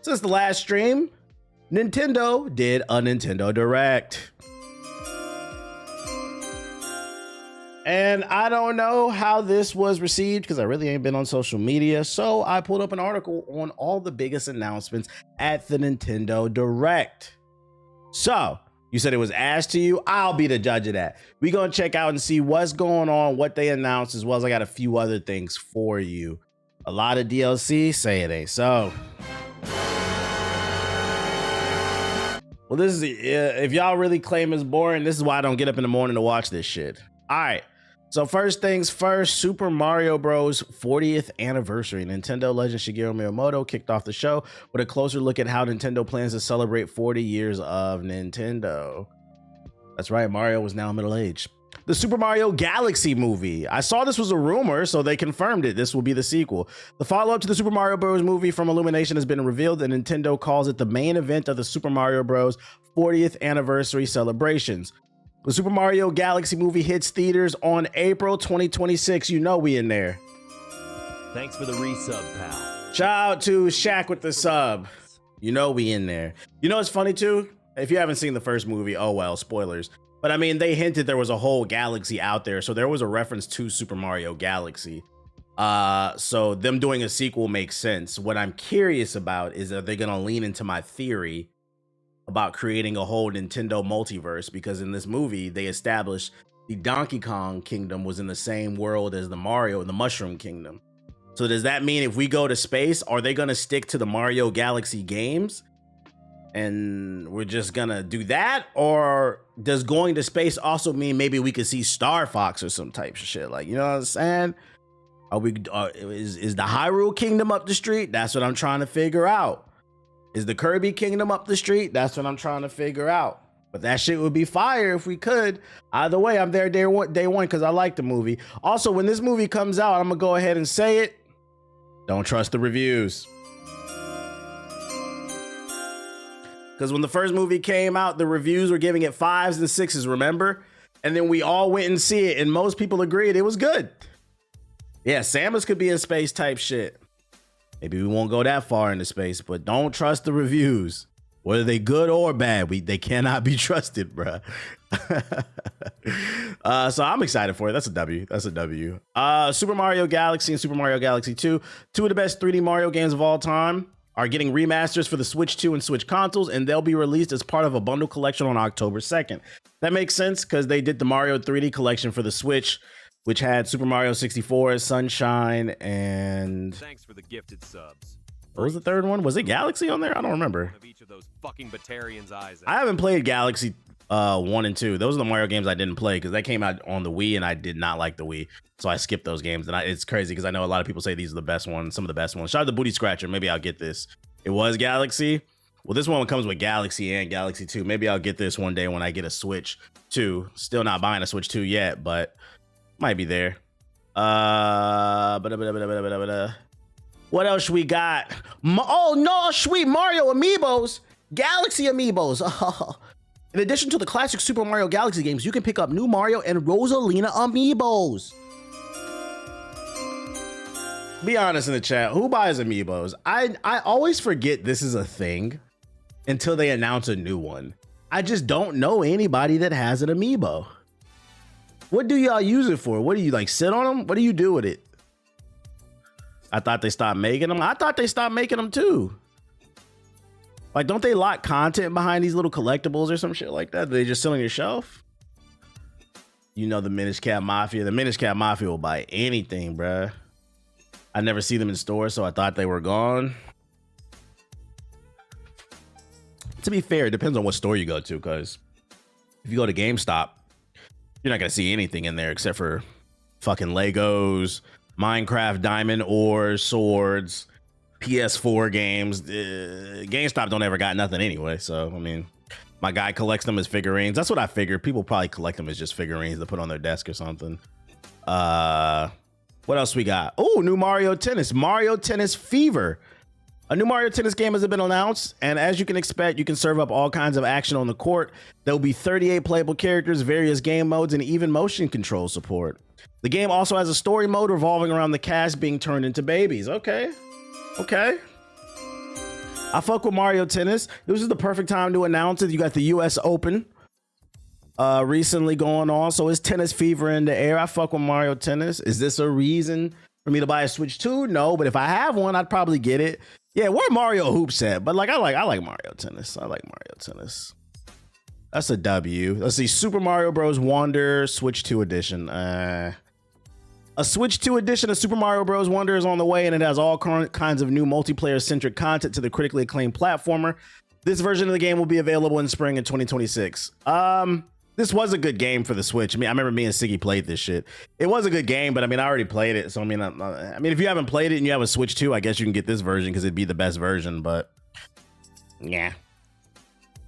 Since the last stream, Nintendo did a Nintendo Direct. And I don't know how this was received because I really ain't been on social media. So I pulled up an article on all the biggest announcements at the Nintendo Direct. So you said it was asked to you. I'll be the judge of that. We're going to check out and see what's going on, what they announced, as well as I got a few other things for you. A lot of DLC, say it ain't so. Well, this is, if y'all really claim it's boring, this is why I don't get up in the morning to watch this shit. All right. So first things first, Super Mario Bros. 40th anniversary. Nintendo legend Shigeru Miyamoto kicked off the show with a closer look at how Nintendo plans to celebrate 40 years of Nintendo. That's right, Mario was now middle-aged. The Super Mario Galaxy movie. I saw this was a rumor, so they confirmed it. This will be the sequel. The follow-up to the Super Mario Bros. Movie from Illumination has been revealed, and Nintendo calls it the main event of the Super Mario Bros. 40th anniversary celebrations. The Super Mario Galaxy movie hits theaters on April 2026. You know we in there. Thanks for the resub, pal. Shout out to Shaq with the sub. You know we in there. You know what's funny too? If you haven't seen the first movie, oh well, spoilers. But I mean, they hinted there was a whole galaxy out there. So there was a reference to Super Mario Galaxy. So them doing a sequel makes sense. What I'm curious about is, are they gonna lean into my theory about creating a whole Nintendo multiverse? Because in this movie, they established the Donkey Kong Kingdom was in the same world as the Mario and the Mushroom Kingdom. So does that mean if we go to space, are they gonna stick to the Mario Galaxy games? And we're just gonna do that? Or does going to space also mean maybe we could see Star Fox or some type of shit? Like, you know what I'm saying? Is the Hyrule Kingdom up the street? That's what I'm trying to figure out. Is the Kirby Kingdom up the street? That's what I'm trying to figure out. But that shit would be fire if we could. Either way, I'm there day one because I like the movie. Also, when this movie comes out, I'm gonna go ahead and say it. Don't trust the reviews. Because when the first movie came out, the reviews were giving it 5s and 6s, remember? And then we all went and see it, and most people agreed it was good. Yeah, Samus could be in space type shit. Maybe we won't go that far into space, but don't trust the reviews. Whether they good or bad, they cannot be trusted, bruh. So I'm excited for it. That's a W. That's a W. Super Mario Galaxy and Super Mario Galaxy 2, two of the best 3D Mario games of all time, are getting remasters for the Switch 2 and Switch consoles, and they'll be released as part of a bundle collection on October 2nd. That makes sense because they did the Mario 3D collection for the Switch, which had Super Mario 64, Sunshine, and... Thanks for the gifted subs. What was the third one? Was it Galaxy on there? I don't remember. Of each of those fucking Batarians' eyes. I haven't played Galaxy 1 and 2. Those are the Mario games I didn't play because they came out on the Wii and I did not like the Wii. So I skipped those games. And it's crazy because I know a lot of people say these are the best ones, some of the best ones. Shout out to Booty Scratcher. Maybe I'll get this. It was Galaxy. Well, this one comes with Galaxy and Galaxy 2. Maybe I'll get this one day when I get a Switch 2. Still not buying a Switch 2 yet, but might be there. What else we got? Oh no, sweet Mario amiibos, Galaxy amiibos. Oh. In addition to the classic Super Mario Galaxy games, you can pick up new Mario and Rosalina amiibos. Be honest in the chat, who buys amiibos? I always forget this is a thing until they announce a new one. I just don't know anybody that has an amiibo. What do y'all use it for? What do you like, sit on them? What do you do with it? I thought they stopped making them. I thought they stopped making them too. Like, don't they lock content behind these little collectibles or some shit like that? Do they just sit on your shelf? You know the Minish Cap Mafia. The Minish Cap Mafia will buy anything, bruh. I never see them in stores, so I thought they were gone. To be fair, it depends on what store you go to, because if you go to GameStop, you're not going to see anything in there except for fucking Legos, Minecraft Diamond Ores, swords, PS4 games. GameStop don't ever got nothing anyway. So, I mean, my guy collects them as figurines. That's what I figured. People probably collect them as just figurines to put on their desk or something. What else we got? Oh, new Mario Tennis. Mario Tennis Fever. A new Mario Tennis game has been announced, and as you can expect, you can serve up all kinds of action on the court. There will be 38 playable characters, various game modes, and even motion control support. The game also has a story mode revolving around the cast being turned into babies. Okay. Okay. I fuck with Mario Tennis. This is the perfect time to announce it. You got the US Open recently going on, so it's tennis fever in the air. I fuck with Mario Tennis. Is this a reason for me to buy a Switch 2? No, but if I have one, I'd probably get it. Yeah, where Mario Hoops at? But like I like Mario Tennis. I like Mario Tennis. That's a W. Let's see, Super Mario Bros. Wonder Switch 2 edition. A Switch 2 edition of Super Mario Bros. Wonder is on the way, and it has all current kinds of new multiplayer-centric content to the critically acclaimed platformer. This version of the game will be available in spring in 2026. This was a good game for the Switch. I mean, I remember me and Siggy played this shit. It was a good game, but I mean, I already played it. So I mean, if you haven't played it and you have a Switch 2, I guess you can get this version because it'd be the best version. But yeah,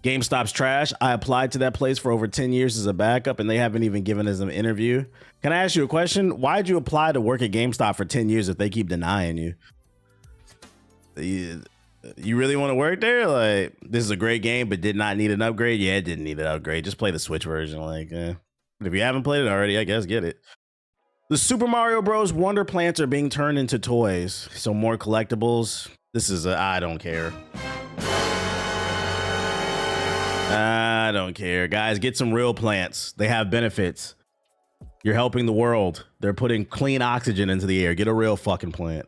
GameStop's trash. I applied to that place for over 10 years as a backup, and they haven't even given us an interview. Can I ask you a question? Why'd you apply to work at GameStop for 10 years if they keep denying you? You really want to work there? Like, this is a great game, but did not need an upgrade. Yeah, it didn't need an upgrade. Just play the Switch version. Like, if you haven't played it already, I guess get it. The Super Mario Bros. Wonder plants are being turned into toys, so more collectibles. This is I don't care. I don't care, guys. Get some real plants. They have benefits. You're helping the world. They're putting clean oxygen into the air. Get a real fucking plant.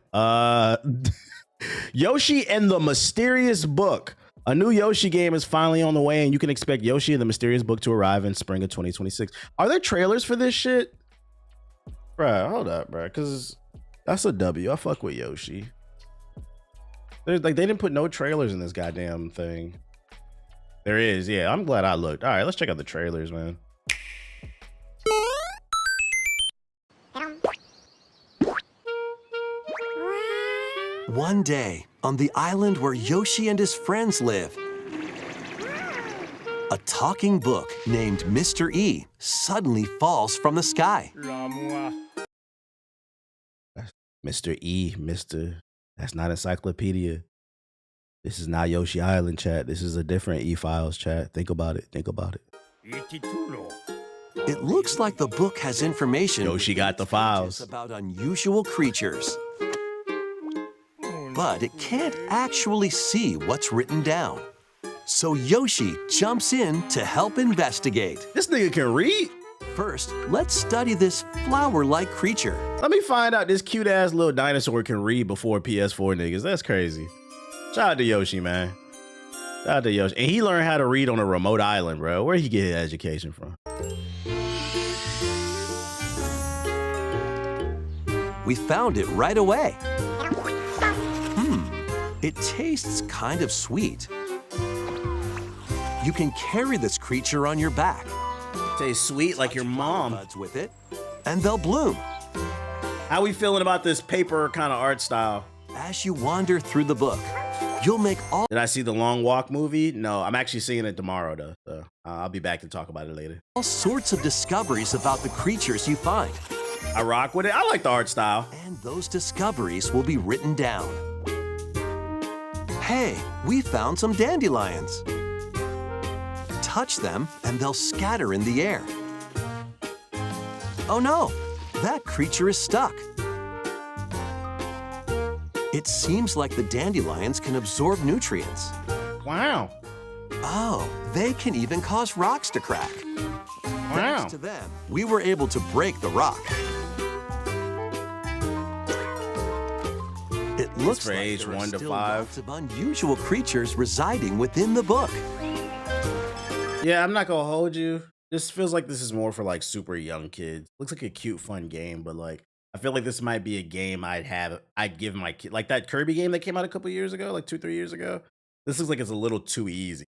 Yoshi and the Mysterious Book. A new Yoshi game is finally on the way, and you can expect Yoshi and the Mysterious Book to arrive in spring of 2026. Are there trailers for this shit? Bruh, hold up, bruh, because that's a W. I fuck with Yoshi. There's like, they didn't put no trailers in this goddamn thing. There is, yeah. I'm glad I looked. All right, let's check out the trailers, man. One day, on the island where Yoshi and his friends live, a talking book named Mr. E suddenly falls from the sky. Mr. E, that's not encyclopedia. This is not Yoshi Island, chat. This is a different E-Files, chat. Think about it. Think about it. It looks like the book has information. Yoshi got the files about unusual creatures. But it can't actually see what's written down. So Yoshi jumps in to help investigate. This nigga can read? First, let's study this flower-like creature. Let me find out this cute-ass little dinosaur can read before PS4 niggas. That's crazy. Shout out to Yoshi, man. Shout out to Yoshi. And he learned how to read on a remote island, bro. Where'd he get his education from? We found it right away. It tastes kind of sweet. You can carry this creature on your back. Tastes sweet like your mom. Buds with it, and they'll bloom. How we feeling about this paper kind of art style? As you wander through the book, you'll make all... Did I see the Long Walk movie? No, I'm actually seeing it tomorrow, though. So I'll be back to talk about it later. All sorts of discoveries about the creatures you find. I rock with it. I like the art style. And those discoveries will be written down. Hey, we found some dandelions. Touch them and they'll scatter in the air. Oh no, that creature is stuck. It seems like the dandelions can absorb nutrients. Wow. Oh, they can even cause rocks to crack. Wow. Thanks to them, we were able to break the rock. It looks for like age there are 1 to still 5. lots of unusual creatures residing within the book. Yeah, I'm not gonna hold you. This feels like this is more for like super young kids. Looks like a cute, fun game, but like I feel like this might be a game I'd give my kid, like that Kirby game that came out a couple years ago, like 2-3 years ago. This looks like it's a little too easy.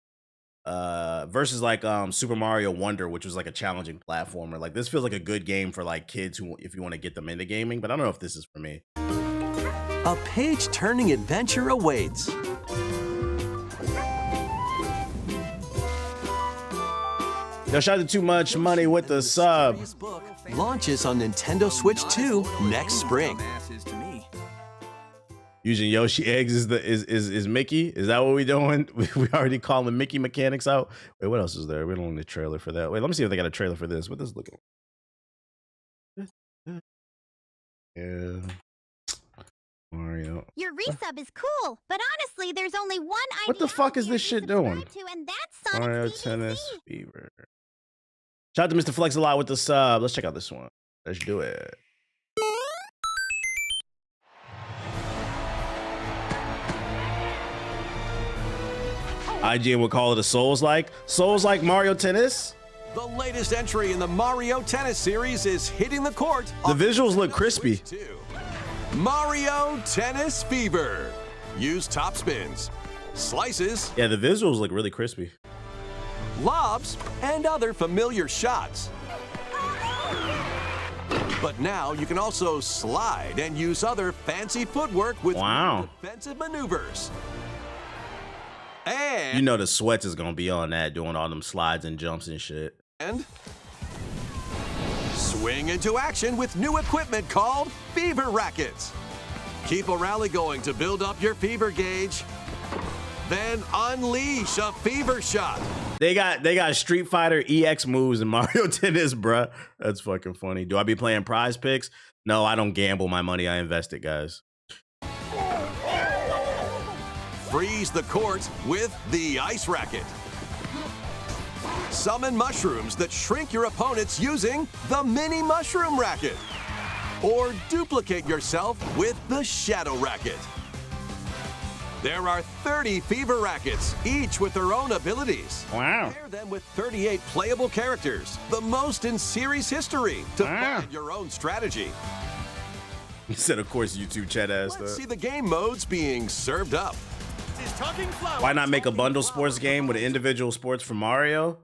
Versus like Super Mario Wonder, which was like a challenging platformer. Like this feels like a good game for like kids who, if you want to get them into gaming, but I don't know if this is for me. A page-turning adventure awaits. Yo, shout out to Too Much Money with the sub. Book launches on Nintendo Switch 2 next spring. Using Yoshi eggs is Mickey? Is that what we doing? We already calling Mickey mechanics out. Wait, what else is there? We don't need a trailer for that. Wait, let me see if they got a trailer for this. What this looking like? Yeah. Mario. Your resub is cool, but honestly, there's only one idea. What the fuck is here this to shit doing? subscribe to, and that's Sonic Mario CDC. Tennis Fever. Shout out to Mr. Flex a lot with the sub. Let's check out this one. Let's do it. IGN would call it a Souls-like. Souls-like Mario Tennis? The latest entry in the Mario Tennis series is hitting the court. The on visuals look Nintendo crispy. Switch 2. Mario Tennis Fever. Use top spins, slices, Yeah, the visuals look really crispy. lobs, and other familiar shots. But now you can also slide and use other fancy footwork with Wow. defensive maneuvers. And You know the sweats is gonna be on that, doing all them slides and jumps and shit. swing into action with new equipment called Fever Rackets. Keep a rally going to build up your fever gauge. Then unleash a fever shot. They got Street Fighter EX moves in Mario Tennis, bruh. That's fucking funny. Do I be playing prize picks? No, I don't gamble my money. I invest it, guys. Freeze the court with the Ice Racket. Summon mushrooms that shrink your opponents using the Mini Mushroom Racket. Or duplicate yourself with the Shadow Racket. There are 30 Fever Rackets, each with their own abilities. Wow. Pair them with 38 playable characters, the most in series history, to Wow. find your own strategy. He said, of course, YouTube chat ass Let's see stuff. the game modes being served up. Why not make a bundle sports game with individual sports for Mario?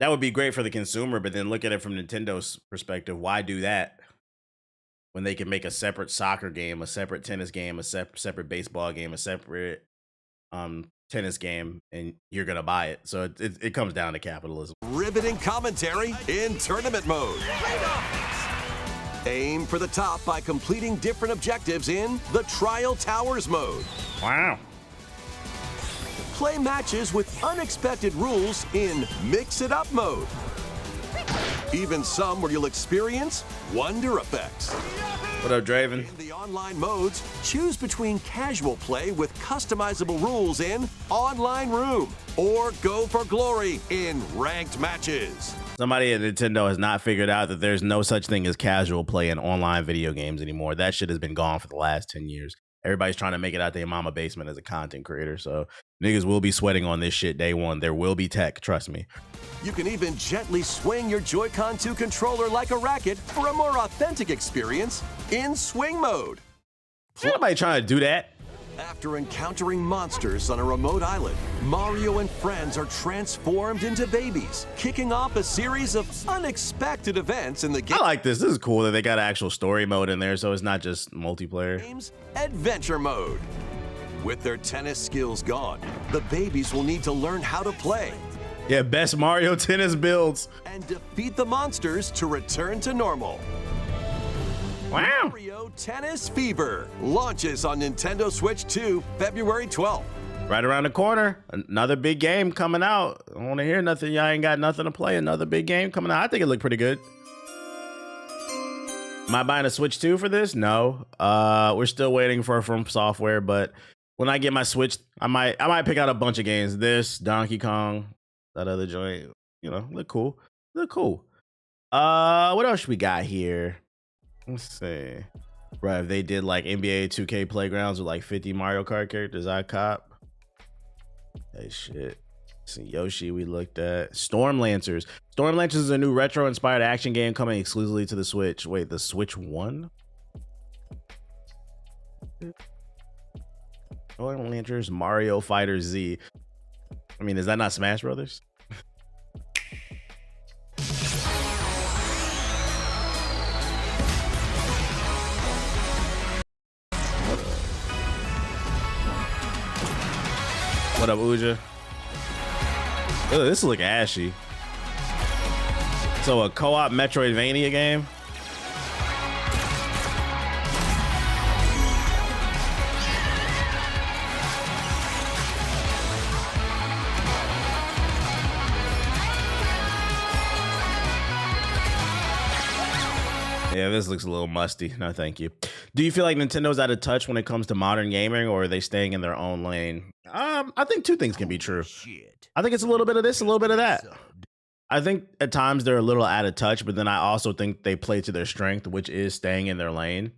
That would be great for the consumer, but then look at it from Nintendo's perspective. Why do that when they can make a separate soccer game, a separate tennis game, a separate baseball game, a separate tennis game, and you're gonna buy it? So it comes down to capitalism. Riveting commentary in tournament mode. Aim for the top by completing different objectives in the Trial Towers mode. Wow. Play matches with unexpected rules in Mix It Up mode. Even some where you'll experience wonder effects. What up, Draven? In the online modes, choose between casual play with customizable rules in Online Room or go for glory in ranked matches. Somebody at Nintendo has not figured out that there's no such thing as casual play in online video games anymore. That shit has been gone for the last 10 years. Everybody's trying to make it out their mama basement as a content creator. So niggas will be sweating on this shit day one. There will be tech, trust me. You can even gently swing your Joy-Con 2 controller like a racket for a more authentic experience in swing mode. Ain't nobody trying to do that. After encountering monsters on a remote island, Mario and friends are transformed into babies, kicking off a series of unexpected events in the I like this. This is cool that they got an actual story mode in there, so it's not just multiplayer. game's adventure mode. With their tennis skills gone, the babies will need to learn how to play Yeah, best Mario Tennis builds. and defeat the monsters to return to normal. Wow. Mario Tennis Fever launches on Nintendo Switch 2 February 12th. Right around the corner. Another big game coming out. I don't want to hear nothing. Y'all ain't got nothing to play. Another big game coming out. I think it looked pretty good. Am I buying a Switch 2 for this? No. We're still waiting for From Software, but when I get my Switch, I might pick out a bunch of games. This, Donkey Kong, that other joint. You know, look cool. Look cool. What else we got here? Let's see. Right, if they did like NBA 2K Playgrounds with like 50 Mario Kart characters, I cop. Hey, shit. See, Yoshi, we looked at. Storm Lancers. Storm Lancers is a new retro-inspired action game coming exclusively to the Switch. Wait, the Switch 1? Storm Lancers, Mario Fighter Z. I mean, is that not Smash Brothers? What up, Uja? Ugh, this look ashy. So a co-op Metroidvania game? Yeah, this looks a little musty. No, thank you. Do you feel like Nintendo's out of touch when it comes to modern gaming, or are they staying in their own lane? I think two things can be true. I think it's a little bit of this, a little bit of that. I think at times they're a little out of touch, but then I also think they play to their strength, which is staying in their lane,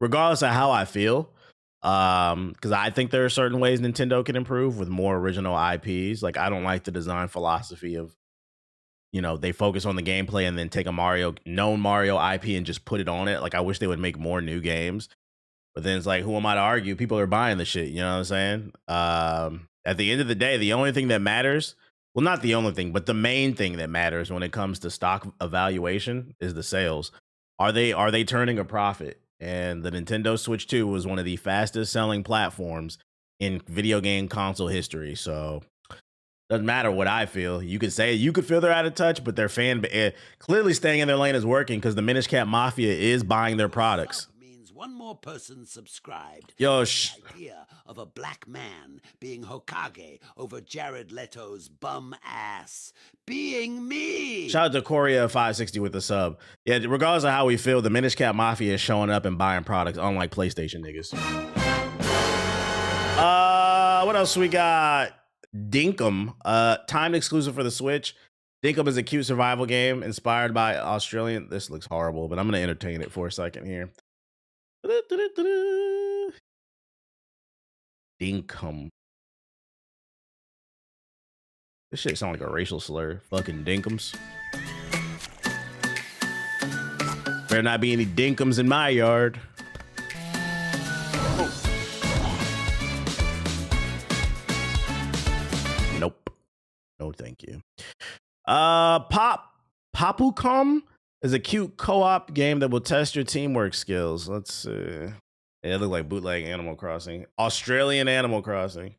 regardless of how I feel. Because I think there are certain ways Nintendo can improve with more original IPs. Like, I don't like the design philosophy of, you know, they focus on the gameplay and then take a known Mario IP and just put it on it. Like, I wish they would make more new games. But then it's like, who am I to argue? People are buying the shit. You know what I'm saying? At the end of the day, the only thing that matters, well, not the only thing, but the main thing that matters when it comes to stock evaluation is the sales. Are they turning a profit? And the Nintendo Switch 2 was one of the fastest selling platforms in video game console history. So doesn't matter what I feel. You could feel they're out of touch, but their clearly staying in their lane is working because the Minish Cap Mafia is buying their products. Means one more person subscribed. Yo, The idea of a black man being Hokage over Jared Leto's bum ass being me. Shout out to Korea560 with the sub. Yeah, regardless of how we feel, the Minish Cap Mafia is showing up and buying products, unlike PlayStation niggas. What else we got? Dinkum, timed exclusive for the Switch. Dinkum is a cute survival game inspired by Australian. This looks horrible, but I'm gonna entertain it for a second here. Dinkum. This shit sounds like a racial slur. Fucking Dinkums. Better not be any Dinkums in my yard. Nope. No, thank you. Papucom is a cute co-op game that will test your teamwork skills. Let's see. Yeah, it look like bootleg Animal Crossing. Australian Animal Crossing.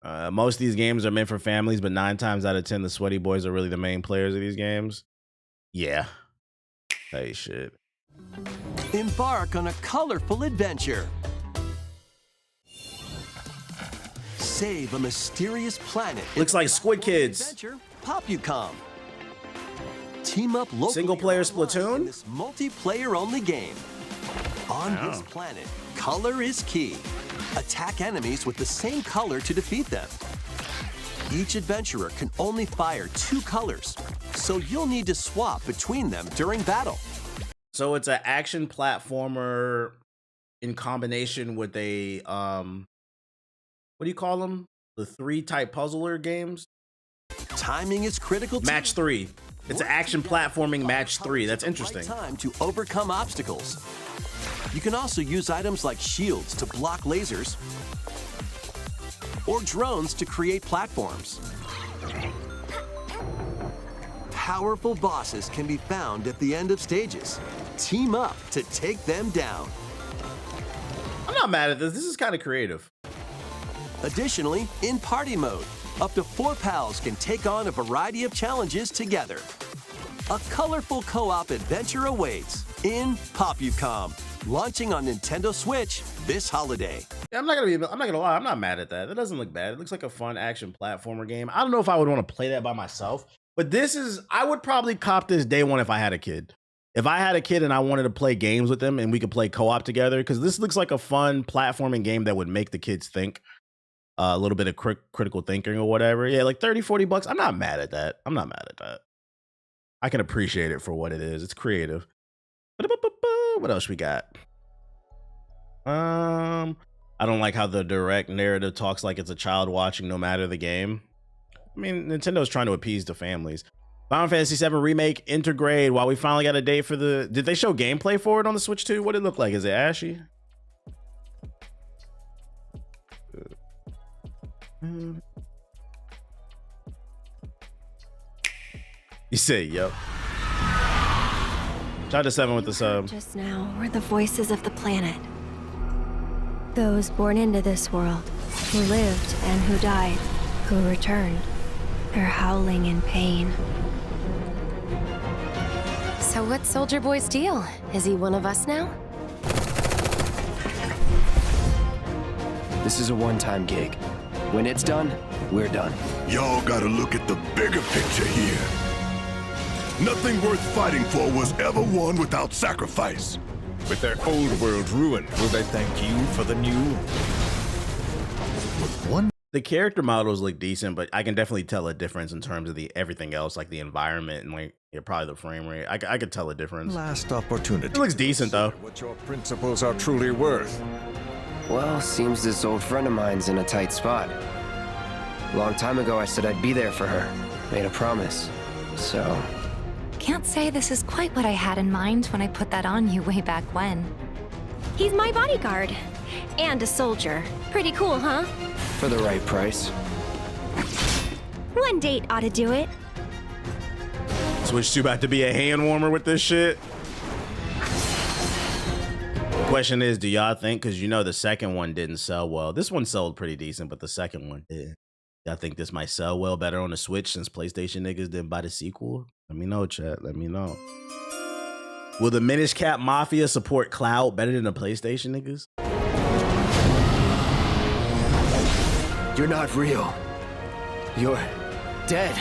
Most of these games are meant for families, but 9 times out of 10, the sweaty boys are really the main players of these games. Yeah. Hey, shit. Embark on a colorful adventure. Save a mysterious planet. Looks like Squid Kids. Adventure, Papucom. Team up locally. Single player online Splatoon? in this multiplayer only game. On Wow. this planet, color is key. Attack enemies with the same color to defeat them. Each adventurer can only fire 2 colors, so you'll need to swap between them during battle. So it's an action platformer in combination with a what do you call them? The 3 type puzzler games? Timing is critical too. Match 3. It's an action platforming match 3. That's interesting. Right time to overcome obstacles. You can also use items like shields to block lasers or drones to create platforms. Powerful bosses can be found at the end of stages. Team up to take them down. I'm not mad at this. This is kind of creative. Additionally, in party mode, up to 4 pals can take on a variety of challenges together. A colorful co-op adventure awaits in Papucom, launching on Nintendo Switch this holiday. Yeah, I'm not gonna lie, I'm not mad at that. That doesn't look bad. It looks like a fun action platformer game. I don't know if I would want to play that by myself, but I would probably cop this day one if I had a kid. If I had a kid and I wanted to play games with them and we could play co-op together, because this looks like a fun platforming game that would make the kids think. A little bit of critical thinking or whatever. Yeah, like 30, 40 bucks. I'm not mad at that. I'm not mad at that. I can appreciate it for what it is. It's creative. What else we got? I don't like how the direct narrative talks like it's a child watching no matter the game. I mean, Nintendo's trying to appease the families. Final Fantasy VII Remake Intergrade. While we finally got a date for did they show gameplay for it on the Switch 2? What did it look like? Is it ashy? You say, yo. Shout to 7 with the sub. Just now were the voices of the planet. Those born into this world, who lived and who died, who returned. They're howling in pain. So what's Soldier Boy's deal? Is he one of us now? This is a one-time gig. When it's done, we're done. Y'all gotta look at the bigger picture here. Nothing worth fighting for was ever won without sacrifice. With their old world ruined, will they thank you for the new? The character models look decent, but I can definitely tell a difference in terms of the everything else, like the environment and like probably the frame rate. I could tell a difference. Last opportunity. It looks decent though. What your principles are truly worth. Well, seems this old friend of mine's in a tight spot. A long time ago, I said I'd be there for her. Made a promise. So... Can't say this is quite what I had in mind when I put that on you way back when. He's my bodyguard. And a soldier. Pretty cool, huh? For the right price. One date ought to do it. Switch 2 about to be a hand warmer with this shit. Question is, do y'all think, because you know the second one didn't sell well. This one sold pretty decent, but the second one did. Y'all think this might sell well better on the Switch since PlayStation niggas didn't buy the sequel? Let me know, chat. Let me know. Will the Minish Cap Mafia support Cloud better than the PlayStation niggas? You're not real. You're dead.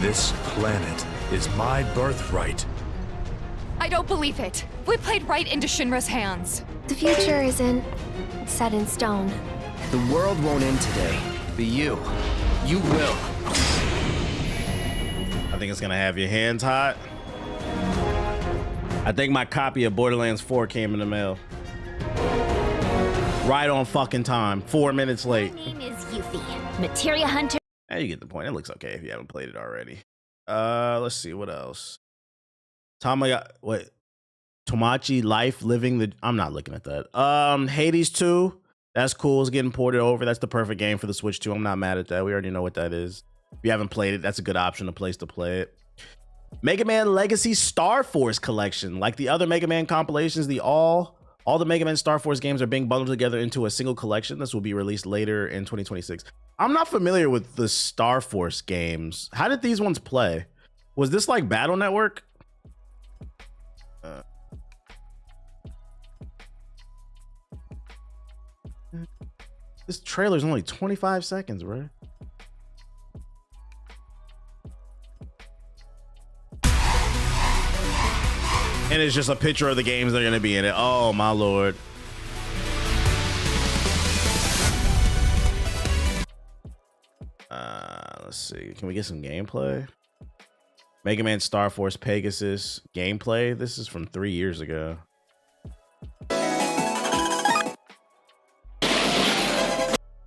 This planet is my birthright. I don't believe it. We played right into Shinra's hands. The future isn't set in stone. The world won't end today, but you will. I think it's gonna have your hands hot. I think my copy of Borderlands 4 came in the mail. Right on fucking time. 4 minutes late. My name is Yuffie, Materia Hunter. Hey, you get the point. It looks okay if you haven't played it already. Let's see what else. Tomodachi Life Living the... I'm not looking at that. Hades 2. That's cool. It's getting ported over. That's the perfect game for the Switch 2. I'm not mad at that. We already know what that is. If you haven't played it, that's a good option, a place to play it. Mega Man Legacy Star Force Collection. Like the other Mega Man compilations, all the Mega Man Star Force games are being bundled together into a single collection. This will be released later in 2026. I'm not familiar with the Star Force games. How did these ones play? Was this like Battle Network? This trailer's only 25 seconds, bro. And it's just a picture of the games that are gonna be in it. Oh my lord. Let's see. Can we get some gameplay? Mega Man Star Force Pegasus gameplay. This is from 3 years ago.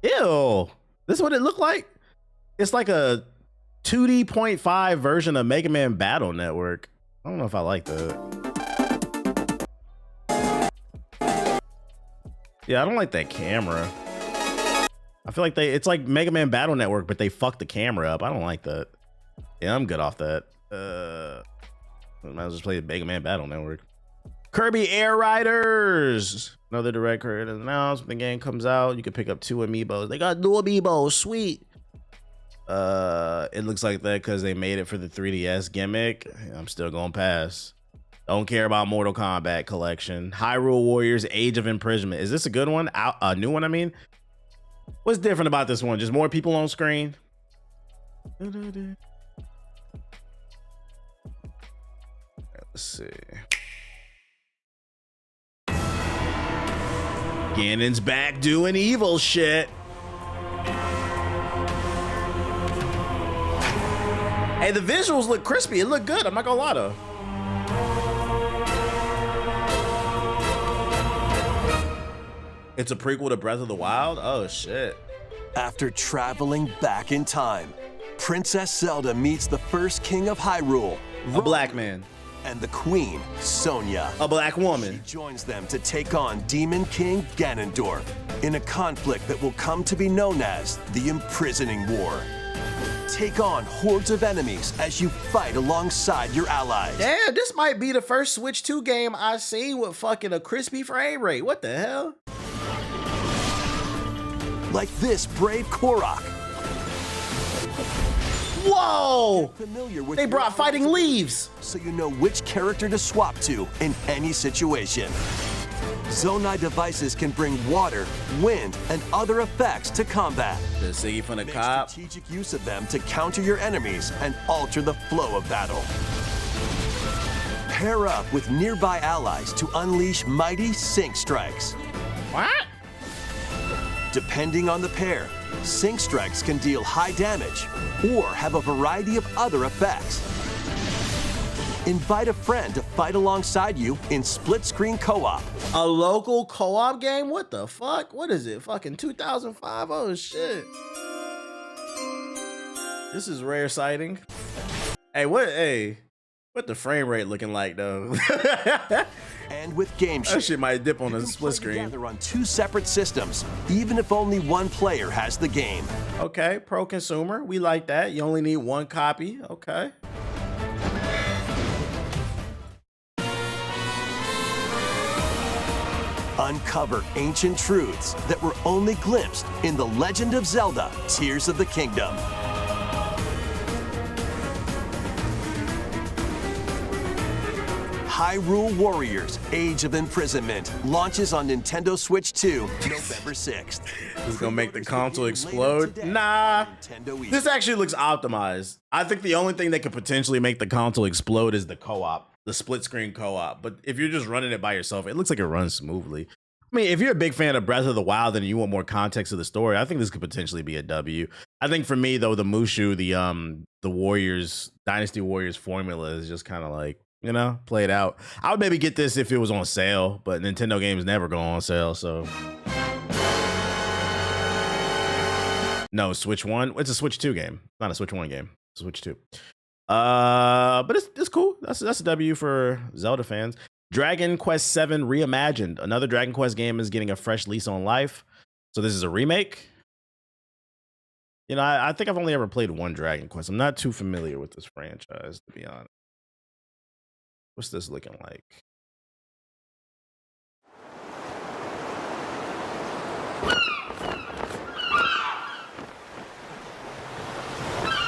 Ew. This is what it looked like? It's like a 2D 0.5 version of Mega Man Battle Network. I don't know if I like that. Yeah, I don't like that camera. I feel like it's like Mega Man Battle Network, but they fucked the camera up. I don't like that. Yeah, I'm good off that. Might as well just play Mega Man Battle Network. Kirby Air Riders. Another direct credit announced. When the game comes out, you can pick up 2 amiibos. They got new amiibos. Sweet. It looks like that because they made it for the 3DS gimmick. I'm still going pass. Don't care about Mortal Kombat collection. Hyrule Warriors Age of Imprisonment. Is this a good one? A new one, I mean? What's different about this one? Just more people on screen? Let's see. Ganon's back doing evil shit. Hey, the visuals look crispy. It look good. I'm not gonna lie though. It's a prequel to Breath of the Wild? Oh, shit. After traveling back in time, Princess Zelda meets the first king of Hyrule, A black man. and the queen, Sonia. A black woman. She joins them to take on Demon King Ganondorf in a conflict that will come to be known as the Imprisoning War. Take on hordes of enemies as you fight alongside your allies. Damn, this might be the first Switch 2 game I've seen with fucking a crispy frame rate. What the hell? Like this brave Korok. Whoa! Familiar with They your brought fighting leaves. so you know which character to swap to in any situation. Zonai devices can bring water, wind, and other effects to combat. The Siggy from the Make cop. strategic use of them to counter your enemies and alter the flow of battle. Pair up with nearby allies to unleash mighty sync strikes. What? Depending on the pair, sync strikes can deal high damage or have a variety of other effects. Invite a friend to fight alongside you in split-screen co-op. A local co-op game? What the fuck? What is it? Fucking 2005? Oh shit. This is rare sighting. Hey, what the frame rate looking like though? And with Game That shit might dip on a split screen. Together on 2 separate systems, even if only one player has the game. Okay, pro consumer. We like that. You only need 1 copy. Okay. Uncover ancient truths that were only glimpsed in The Legend of Zelda: Tears of the Kingdom. Hyrule Warriors: Age of Imprisonment launches on Nintendo Switch 2 November 6th. This is gonna make the console explode. Nah, this actually looks optimized. I think the only thing that could potentially make the console explode is the co-op, the split screen co-op. But if you're just running it by yourself, it looks like it runs smoothly. I mean, if you're a big fan of Breath of the Wild and you want more context of the story, I think this could potentially be a W. I think for me though, the Mushu, the Warriors, Dynasty Warriors formula is just kind of like, you know, played out. I would maybe get this if it was on sale, but Nintendo games never go on sale, so. No, Switch 1. It's a Switch 2 game, not a Switch 1 game. Switch 2. But it's cool. That's a W for Zelda fans. Dragon Quest VII Reimagined. Another Dragon Quest game is getting a fresh lease on life. So this is a remake. You know, I think I've only ever played one Dragon Quest. I'm not too familiar with this franchise, to be honest. What's this looking like?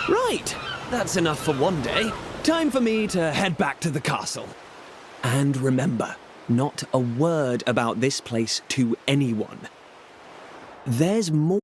Right, that's enough for one day. Time for me to head back to the castle. And remember, not a word about this place to anyone. There's more.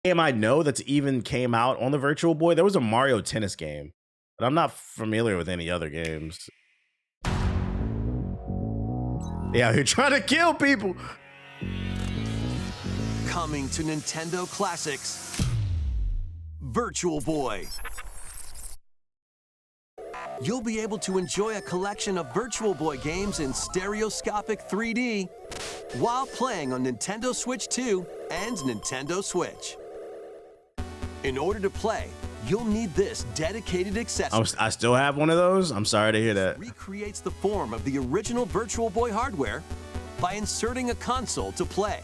game I know that's even came out on the Virtual Boy. There was a Mario Tennis game, but I'm not familiar with any other games. Yeah, you're trying to kill people. Coming to Nintendo Classics, Virtual Boy. You'll be able to enjoy a collection of Virtual Boy games in stereoscopic 3D while playing on Nintendo Switch 2 and Nintendo Switch. In order to play, you'll need this dedicated accessory. I still have one of those? I'm sorry to hear that. Recreates the form of the original Virtual Boy hardware by inserting a console to play.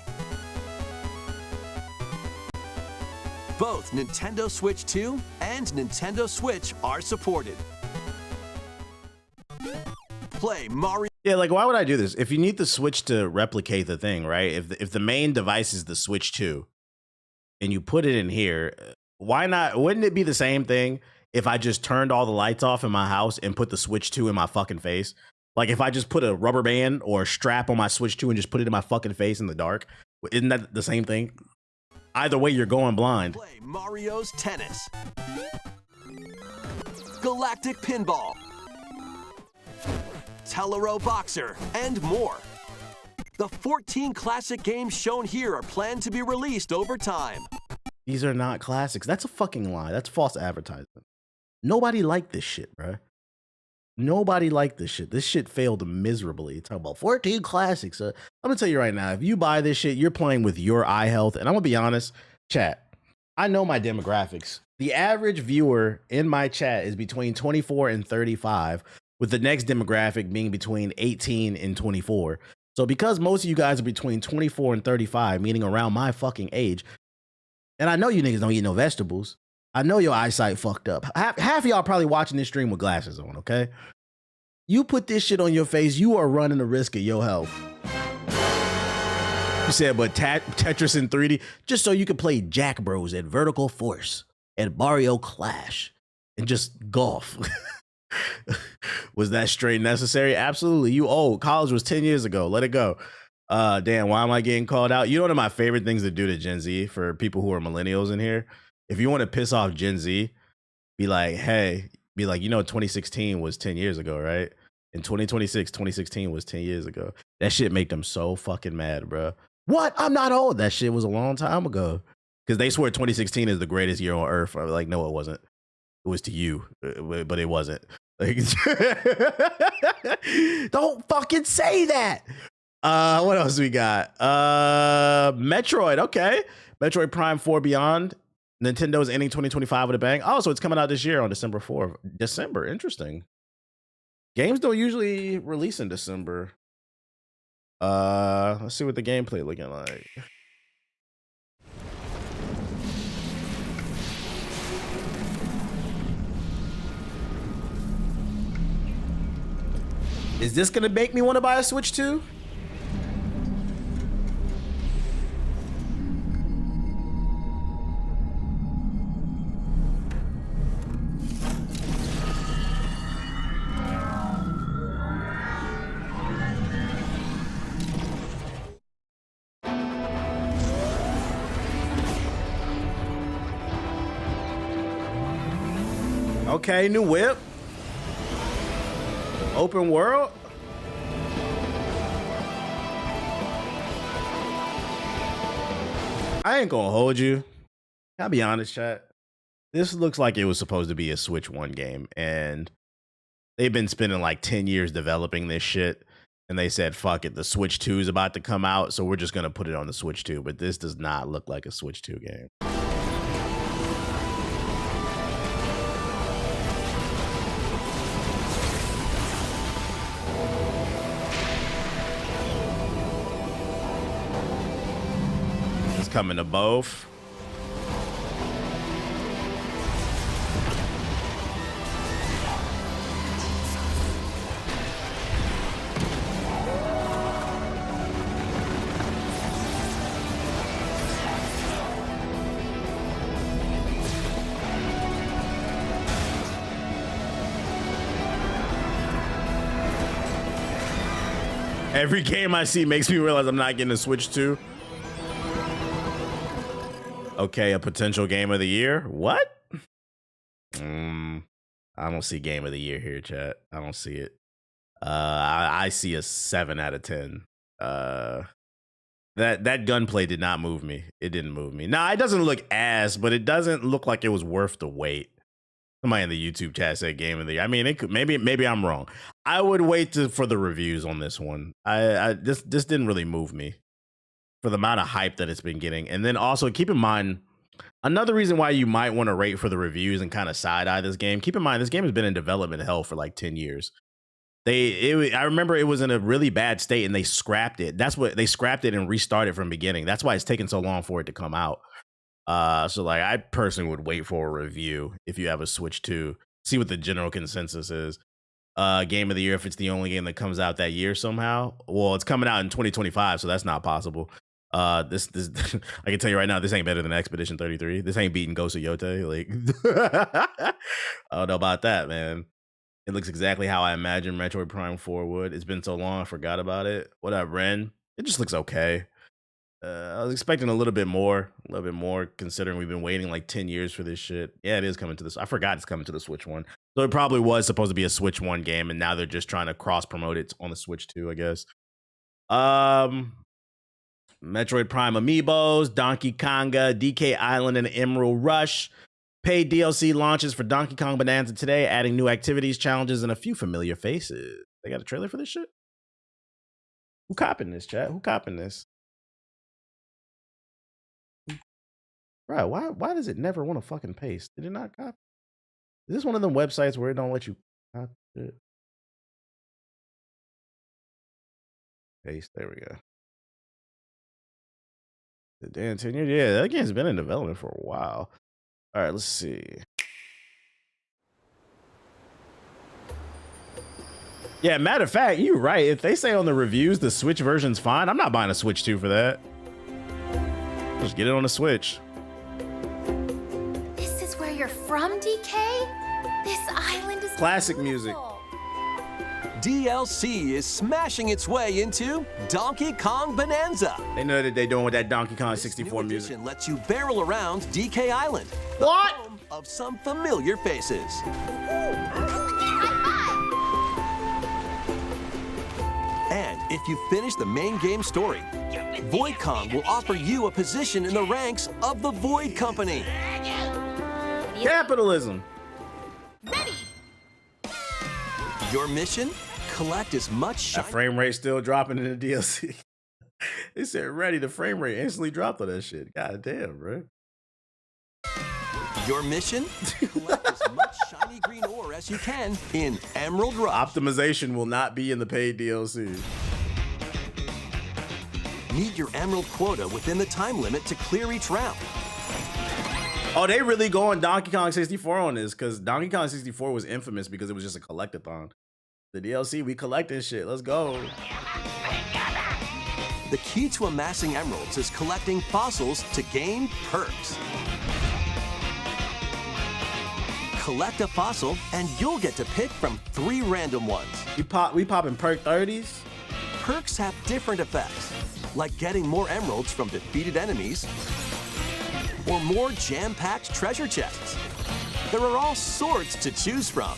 Both Nintendo Switch 2 and Nintendo Switch are supported. Play Mario. Yeah, like why would I do this? If you need the Switch to replicate the thing, right? If the main device is the Switch 2 and you put it in here, why not? Wouldn't it be the same thing if I just turned all the lights off in my house and put the Switch 2 in my fucking face? Like if I just put a rubber band or a strap on my Switch 2 and just put it in my fucking face in the dark, isn't that the same thing? Either way, you're going blind. Play Mario's Tennis, Galactic Pinball, Tellero Boxer, and more. The 14 classic games shown here are planned to be released over time. These are not classics. That's a fucking lie. That's false advertisement. Nobody liked this shit, bro. Nobody liked this shit. This shit failed miserably. Talking about 14 classics. I'm gonna tell you right now, if you buy this shit, you're playing with your eye health. And I'm gonna be honest, chat, I know my demographics. The average viewer in my chat is between 24 and 35, with the next demographic being between 18 and 24. So because most of you guys are between 24 and 35, meaning around my fucking age, and I know you niggas don't eat no vegetables, I know your eyesight fucked up. Half of y'all probably watching this stream with glasses on, okay? You put this shit on your face, you are running the risk of your health. You said, but Tetris in 3D, just so you can play Jack Bros at Vertical Force and Mario Clash and just golf. Was that straight necessary? Absolutely. You old. College was 10 years ago. Let it go. Damn, why am I getting called out? You know one of my favorite things to do to Gen Z for people who are millennials in here? If you want to piss off Gen Z, be like, hey, be like, you know, 2016 was 10 years ago, right? In 2016 was 10 years ago. That shit make them so fucking mad, bro. What? I'm not old. That shit was a long time ago. Because they swear 2016 is the greatest year on earth. I'm like, no, it wasn't. It was to you, but it wasn't. Like, don't fucking say that. What else we got? Metroid, okay. Metroid Prime 4 Beyond. Nintendo's ending 2025 with a bang. Oh, so it's coming out this year on December 4th. December, interesting. Games don't usually release in December. Let's see what the gameplay looking like. Is this gonna make me want to buy a Switch 2? Okay, new whip. Open world. I ain't gonna hold you. I'll be honest, chat. This looks like it was supposed to be a Switch 1 game, and they've been spending like 10 years developing this shit, and they said, fuck it, the Switch 2 is about to come out, so we're just gonna put it on the Switch 2, but this does not look like a Switch 2 game. Coming to both. Every game I see makes me realize I'm not getting a Switch 2. Okay, a potential game of the year. What? I don't see game of the year here, chat. I don't see it. I see a 7 out of 10. That gunplay did not move me. It didn't move me. Nah, it doesn't look ass, but it doesn't look like it was worth the wait. Somebody in the YouTube chat said game of the year. I mean, it could maybe I'm wrong. I would wait for the reviews on this one. This didn't really move me for the amount of hype that it's been getting. And then also keep in mind, another reason why you might want to rate for the reviews and kind of side eye this game. Keep in mind, this game has been in development hell for like 10 years. I remember it was in a really bad state and they scrapped it. They scrapped it and restarted from beginning. That's why it's taken so long for it to come out. So like I personally would wait for a review if you have a Switch 2, see what the general consensus is. Game of the year if it's the only game that comes out that year somehow. Well, it's coming out in 2025, so that's not possible. This I can tell you right now, this ain't better than Expedition 33. This ain't beating Ghost of Yote. Like I don't know about that, man. It looks exactly how I imagined Metroid Prime 4 would. It's been so long, I forgot about it. What up, Ren? It just looks okay. I was expecting a little bit more considering we've been waiting like 10 years for this shit. Yeah, it is coming to this. I forgot it's coming to the Switch 1. So it probably was supposed to be a Switch 1 game, and now they're just trying to cross promote it on the Switch 2, I guess. Metroid Prime Amiibos, Donkey Konga, DK Island, and Emerald Rush. Paid DLC launches for Donkey Kong Bonanza today, adding new activities, challenges, and a few familiar faces. They got a trailer for this shit? Who copping this, chat? Who copping this? Right, why does it never want to fucking paste? Did it not copy? Is this one of them websites where it don't let you copy it? Paste, there we go. The damn tenure? Yeah, that game's been in development for a while. All right, let's see. Yeah, matter of fact, you're right. If they say on the reviews the Switch version's fine, I'm not buying a Switch 2 for that. Just get it on the Switch. This is where you're from, DK? This island is Classic beautiful. music. DLC is smashing its way into Donkey Kong Bonanza. They know that they're doing with that Donkey Kong This 64 new music. edition lets you barrel around DK Island. What? Home of some familiar faces. And if you finish the main game story, Void Kong will offer you a position in the ranks of the Void Company. Capitalism. Your mission? Collect as much That shiny frame rate still dropping in the DLC. They said ready, the frame rate instantly dropped on that shit. God damn, bro. Your mission? Collect as much shiny green ore as you can in Emerald Rush. Optimization will not be in the paid DLC. Meet your emerald quota within the time limit to clear each round. Oh, they really going Donkey Kong 64 on this because Donkey Kong 64 was infamous because it was just a collectathon. The DLC, we collect this shit. Let's go. The key to amassing emeralds is collecting fossils to gain perks. Collect a fossil and you'll get to pick from 3 random ones. We popping perk 30s. Perks have different effects, like getting more emeralds from defeated enemies or more jam-packed treasure chests. There are all sorts to choose from.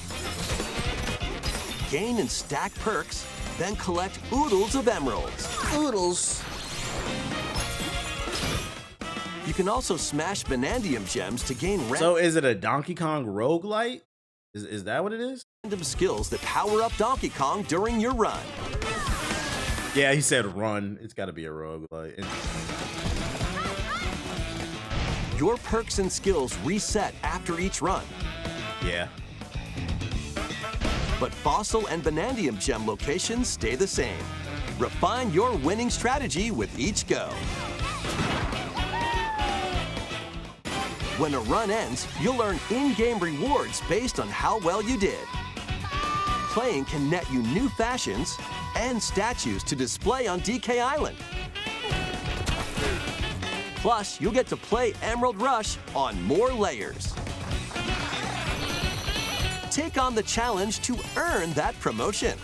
Gain and stack perks, then collect oodles of emeralds. Oodles. You can also smash Vanadium gems to gain So is it a Donkey Kong roguelite? Is that what it is? random skills that power up Donkey Kong during your run. Yeah, he said run. It's got to be a roguelite. Your perks and skills reset after each run. Yeah. But fossil and vanadium gem locations stay the same. Refine your winning strategy with each go. When a run ends, you'll earn in-game rewards based on how well you did. Playing can net you new fashions and statues to display on DK Island. Plus, you'll get to play Emerald Rush on more layers. Take on the challenge to earn that promotion.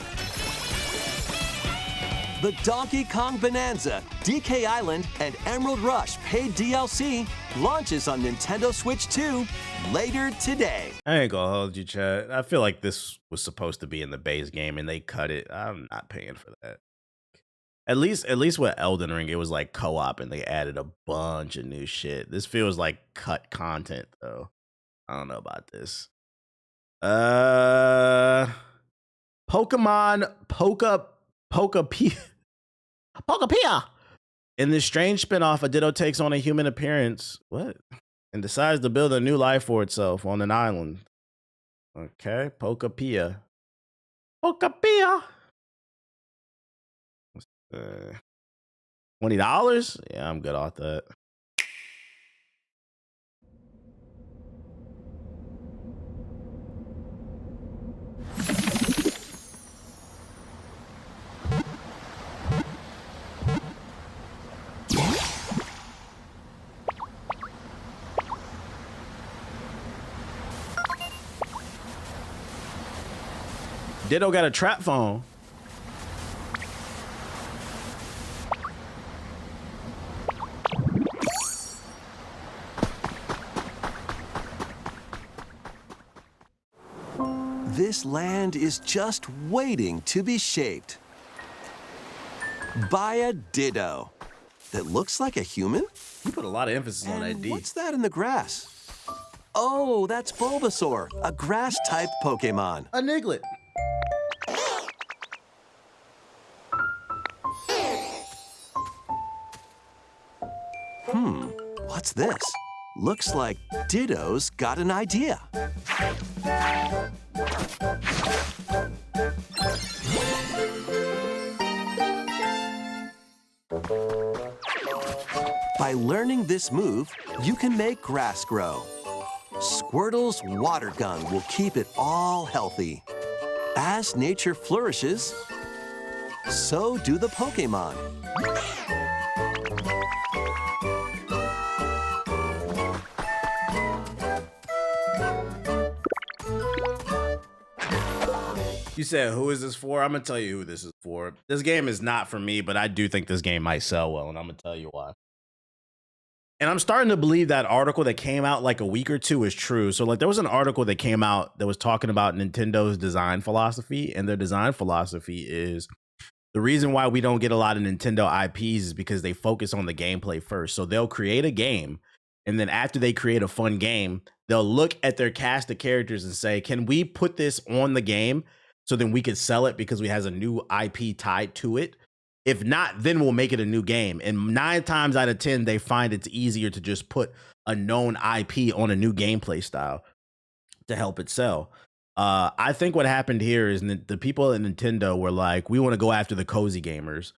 The Donkey Kong Bonanza, DK Island, and Emerald Rush paid DLC launches on Nintendo Switch 2 later today. I ain't gonna hold you, Chad. I feel like this was supposed to be in the base game and they cut it. I'm not paying for that. At least with Elden Ring, it was like co-op and they added a bunch of new shit. This feels like cut content though. I don't know about this. Pokemon Pokapia. In this strange spinoff, a Ditto takes on a human appearance. What? And decides to build a new life for itself on an island. Okay, Pokapia. Pokapia. $20? Yeah, I'm good off that. Ditto got a trap phone. This land is just waiting to be shaped by a Ditto that looks like a human. You put a lot of emphasis on that D. What's that in the grass? Oh, that's Bulbasaur, a grass-type Pokemon. A Niglet. What's this? Looks like Ditto's got an idea. By learning this move, you can make grass grow. Squirtle's water gun will keep it all healthy. As nature flourishes, so do the Pokemon. You said, who is this for? I'm going to tell you who this is for. This game is not for me, but I do think this game might sell well, and I'm going to tell you why. And I'm starting to believe that article that came out like a week or two is true. So like there was an article that came out that was talking about Nintendo's design philosophy, and their design philosophy is the reason why we don't get a lot of Nintendo IPs is because they focus on the gameplay first. So they'll create a game, and then after they create a fun game, they'll look at their cast of characters and say, can we put this on the game so then we could sell it because we has a new IP tied to it? If not, then we'll make it a new game. And 9 times out of 10, they find it's easier to just put a known IP on a new gameplay style to help it sell. I think what happened here is the people at Nintendo were like, we want to go after the cozy gamers.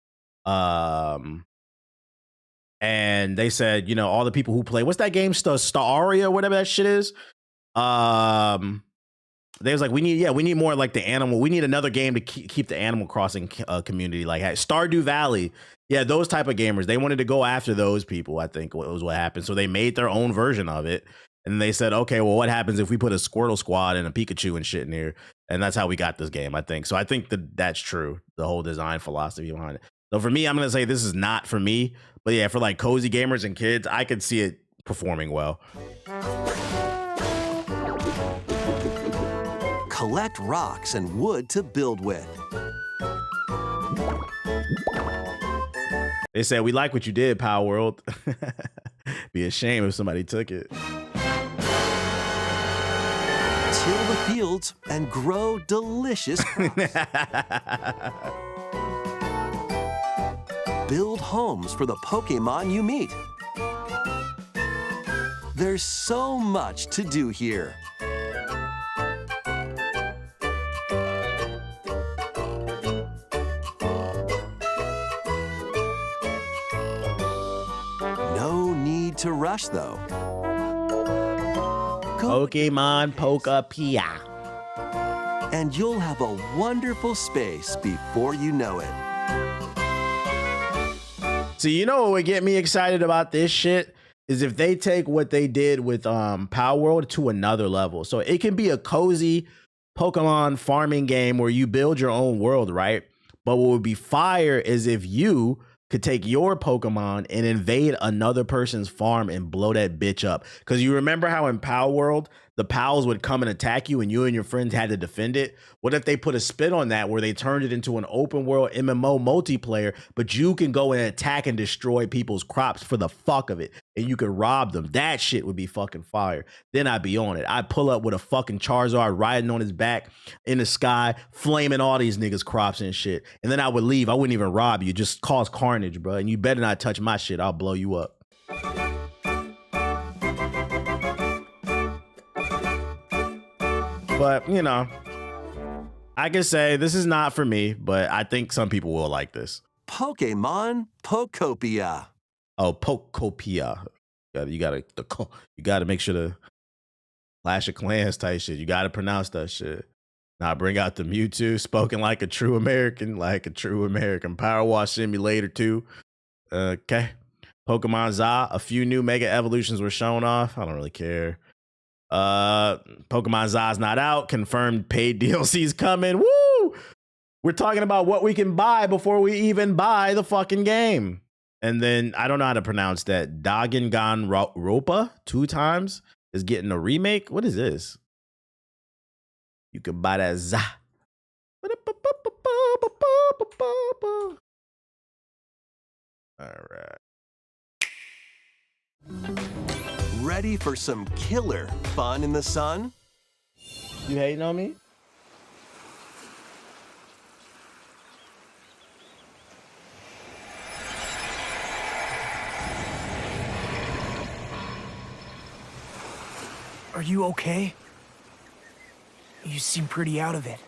And they said, you know, all the people who play, what's that game, Staria or whatever that shit is? They was like, we need more like the animal. We need another game to keep the Animal Crossing community like Stardew Valley. Yeah, those type of gamers. They wanted to go after those people, I think was what happened. So they made their own version of it. And they said, okay, well, what happens if we put a Squirtle Squad and a Pikachu and shit in here? And that's how we got this game, I think. So I think that's true, the whole design philosophy behind it. So for me, I'm going to say this is not for me. But yeah, for like cozy gamers and kids, I could see it performing well. Collect rocks and wood to build with. They said, we like what you did, Power World. Be a shame if somebody took it. Till the fields and grow delicious crops. Build homes for the Pokemon you meet. There's so much to do here. No need to rush, though. Pokemon Pokapia. And you'll have a wonderful space before you know it. So you know what would get me excited about this shit is if they take what they did with Power World to another level. So it can be a cozy Pokemon farming game where you build your own world, right? But what would be fire is if you could take your Pokemon and invade another person's farm and blow that bitch up. Because you remember how in Pal World, the Pals would come and attack you and your friends had to defend it? What if they put a spin on that where they turned it into an open world MMO multiplayer, but you can go and attack and destroy people's crops for the fuck of it, and you could rob them? That shit would be fucking fire. Then I'd be on it. I'd pull up with a fucking Charizard riding on his back in the sky, flaming all these niggas' crops and shit. And then I would leave. I wouldn't even rob you, just cause carnage, bro. And you better not touch my shit. I'll blow you up. But, you know, I can say this is not for me, but I think some people will like this. Pokemon Pokopia. Oh, Pokopia. You gotta make sure the Clash of Clans type shit. You gotta pronounce that shit. Now bring out the Mewtwo, spoken like a true American, Power Wash Simulator 2. Okay. Pokemon Za, a few new Mega Evolutions were shown off. I don't really care. Pokemon Za's not out. Confirmed paid DLC's coming. Woo! We're talking about what we can buy before we even buy the fucking game. And then I don't know how to pronounce that. Danganronpa 2 times is getting a remake. What is this? You can buy that Za. All right. Ready for some killer fun in the sun? You hating on me? Are you okay? You seem pretty out of it.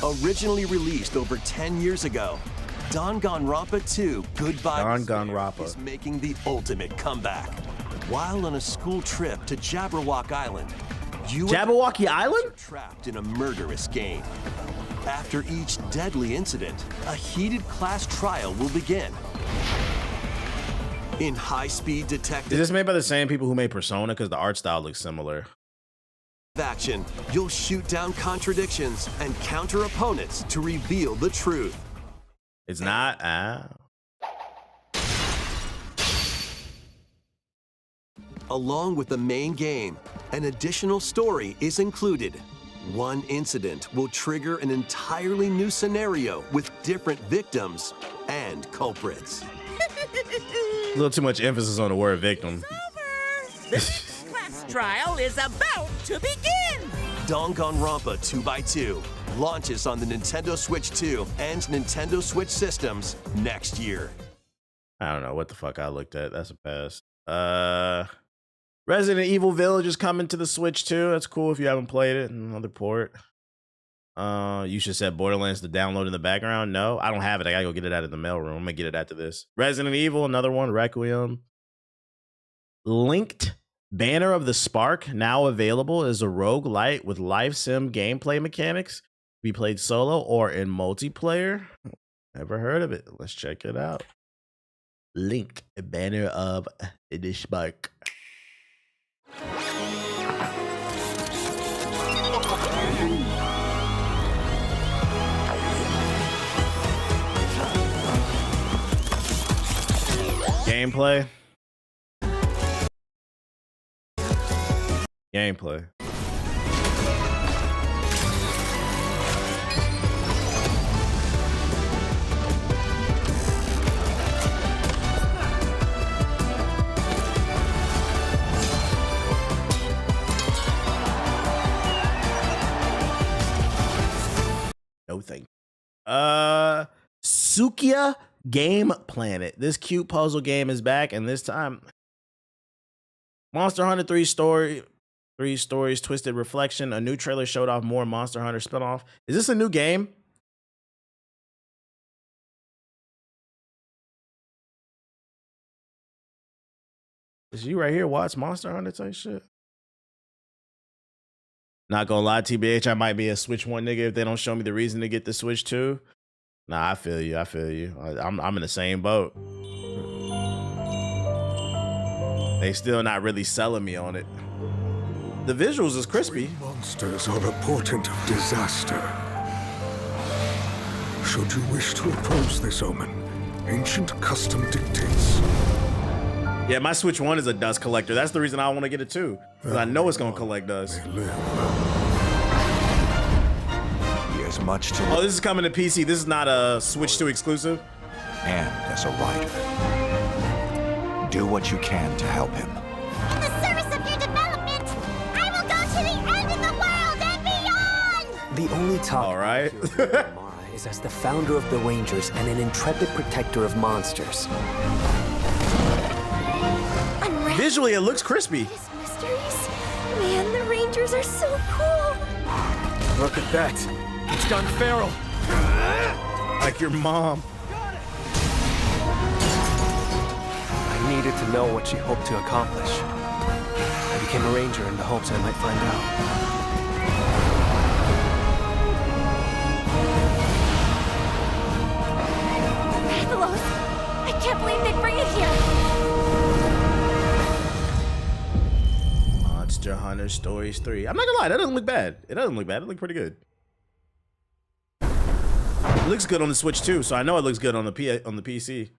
Originally released over 10 years ago, Danganronpa 2 Goodbye is making the ultimate comeback. While on a school trip to Jabberwock Island, you are trapped in a murderous game. After each deadly incident, a heated class trial will begin. In high-speed detective... Is this made by the same people who made Persona? Because the art style looks similar. Action, you'll shoot down contradictions and counter opponents to reveal the truth. It's not? Along with the main game, an additional story is included. One incident will trigger an entirely new scenario with different victims and culprits. A little too much emphasis on the word victim. The class trial is about to begin! Danganronpa 2x2 launches on the Nintendo Switch 2 and Nintendo Switch systems next year. I don't know what the fuck I looked at. That's a pass. Resident Evil Village is coming to the Switch too. That's cool if you haven't played it. Another port. You should set Borderlands to download in the background. No, I don't have it. I gotta go get it out of the mailroom. I'm gonna get it after this. Resident Evil, another one. Requiem. Linked Banner of the Spark, now available, is a roguelite with life sim gameplay mechanics. Be played solo or in multiplayer. Never heard of it. Let's check it out. Linked Banner of the Spark. Gameplay. No thank you. Sukia Game Planet. This cute puzzle game is back, and this time Monster Hunter 3 Stories Twisted Reflection. A new trailer showed off more Monster Hunter spinoff. Is this a new game? Is you right here watch Monster Hunter type shit? Not gonna lie, TBH, I might be a Switch 1 nigga if they don't show me the reason to get the Switch 2. Nah, I feel you. I'm in the same boat. They still not really selling me on it. The visuals is crispy. Monsters are a portent of disaster. Should you wish to oppose this omen, ancient custom dictates. Yeah, my Switch 1 is a dust collector. That's the reason I want to get it too. Because I know it's going to collect dust. He has much to Oh, this is coming to PC. This is not a Switch 2 exclusive. and as a writer. Do what you can to help him. In the service of your development, I will go to the end of the world and beyond! The only talk All right. Mara is as the founder of the Rangers and an intrepid protector of monsters. Visually, it looks crispy. Mysteries? Man, the Rangers are so cool! Look at that. It's gone feral. Like your mom. I needed to know what she hoped to accomplish. I became a ranger in the hopes I might find out. Rathalos! I can't believe they bring it here! Monster Hunter Stories 3. I'm not gonna lie, that doesn't look bad. It doesn't look bad. It looks pretty good. It looks good on the Switch too, so I know it looks good on the PC.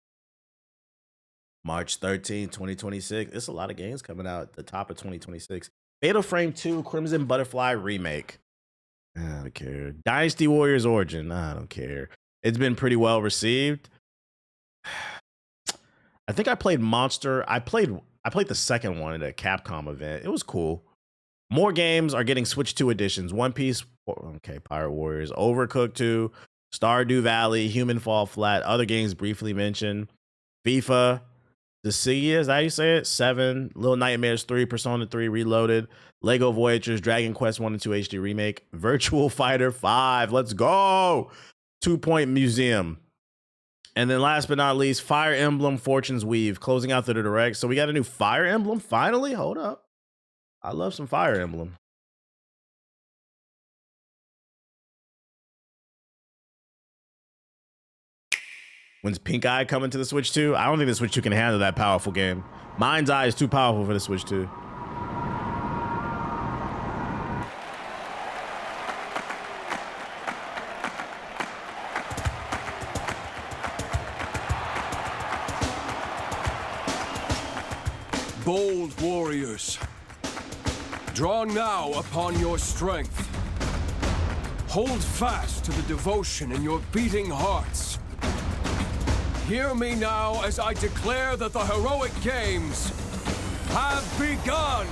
March 13, 2026. There's a lot of games coming out at the top of 2026. Fatal Frame 2 Crimson Butterfly Remake. I don't care. Dynasty Warriors Origin. I don't care. It's been pretty well received. I think I played Monster. I played the second one at a Capcom event. It was cool. More games are getting Switch 2 editions. One Piece, okay, Pirate Warriors, Overcooked 2, Stardew Valley, Human Fall Flat, other games briefly mentioned. FIFA, Dissidia, is that how you say it? 7, Little Nightmares 3, Persona 3 Reloaded, Lego Voyagers, Dragon Quest 1 and 2 HD Remake, Virtual Fighter 5, let's go! 2 Point Museum. And then last but not least, Fire Emblem Fortune's Weave, closing out the direct. So we got a new Fire Emblem, finally? Hold up. I love some Fire Emblem. When's Pink Eye coming to the Switch 2? I don't think the Switch 2 can handle that powerful game. Mind's Eye is too powerful for the Switch 2. Bold warriors, draw now upon your strength. Hold fast to the devotion in your beating hearts. Hear me now as I declare that the heroic games have begun!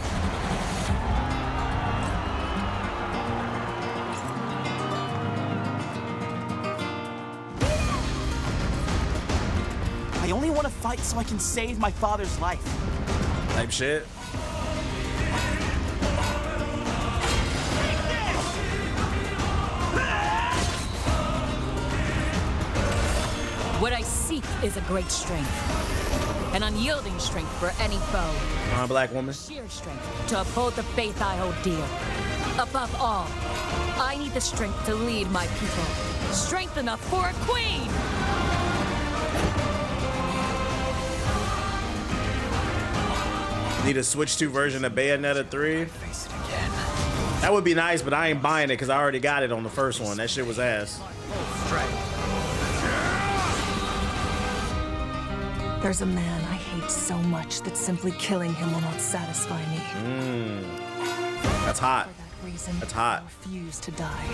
I only want to fight so I can save my father's life. Type shit. What I seek is a great strength. An unyielding strength for any foe. Black woman. Sheer strength to uphold the faith I hold dear. Above all, I need the strength to lead my people. Strength enough for a queen! Need a Switch 2 version of Bayonetta 3. That would be nice, but I ain't buying it because I already got it on the first one. That shit was ass. There's a man I hate so much that simply killing him will not satisfy me. That's hot. For that reason, That's hot. I refuse to die.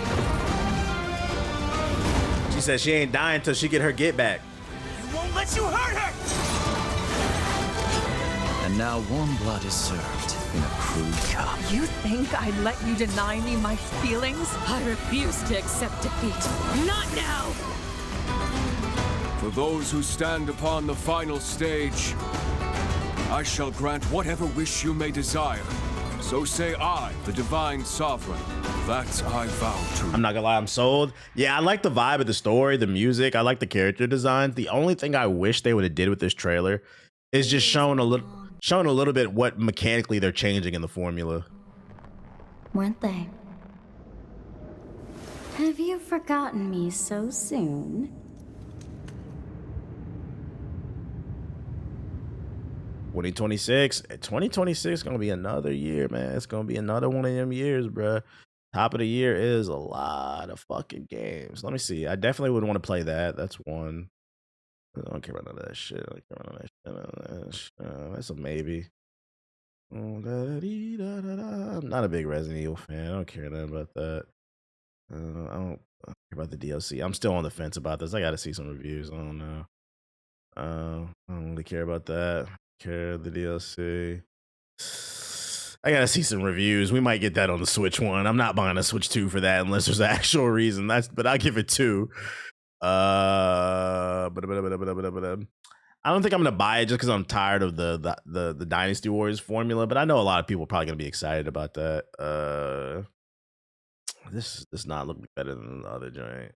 She said she ain't dying till she get her get back. I won't let you hurt her! And now warm blood is served in a crude cup. You think I'd let you deny me my feelings? I refuse to accept defeat. Not now! For those who stand upon the final stage, I shall grant whatever wish you may desire. So say I, the Divine Sovereign. That I vow to. I'm not gonna lie, I'm sold. Yeah, I like the vibe of the story, the music. I like the character design. The only thing I wish they would have did with this trailer is just showing a little bit what mechanically they're changing in the formula. Weren't they? Have you forgotten me so soon? 2026 is gonna be another year, man. It's gonna be another one of them years, bruh. Top of the year is a lot of fucking games. Let me see. I definitely would want to play that. That's one. I don't care about none of that shit. I don't care about none of that shit. That's a maybe. I'm not a big Resident Evil fan. I don't care nothing about that. I don't care about the DLC. I'm still on the fence about this. I got to see some reviews. I don't know. I don't really care about that. Care the DLC. I gotta see some reviews. We might get that on the Switch one. I'm not buying a Switch 2 for that unless there's an actual reason. But I'll give it 2. I don't think I'm gonna buy it just because I'm tired of the Dynasty Warriors formula. But I know a lot of people are probably gonna be excited about that. This does not look better than the other joint.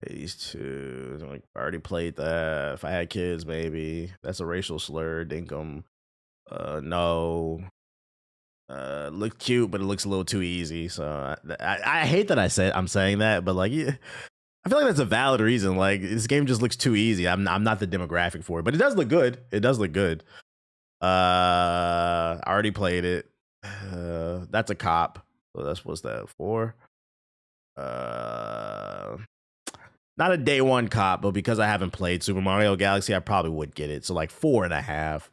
These two, like, I already played that. If I had kids, maybe. That's a racial slur. Dinkum. No. Look cute, but it looks a little too easy. So I hate that I'm saying that, but like, yeah, I feel like that's a valid reason. Like, this game just looks too easy. I'm not the demographic for it, but it does look good. It does look good. I already played it. That's a cop. So that's what's that for? Not a day one cop, but because I haven't played Super Mario Galaxy, I probably would get it. So like 4.5.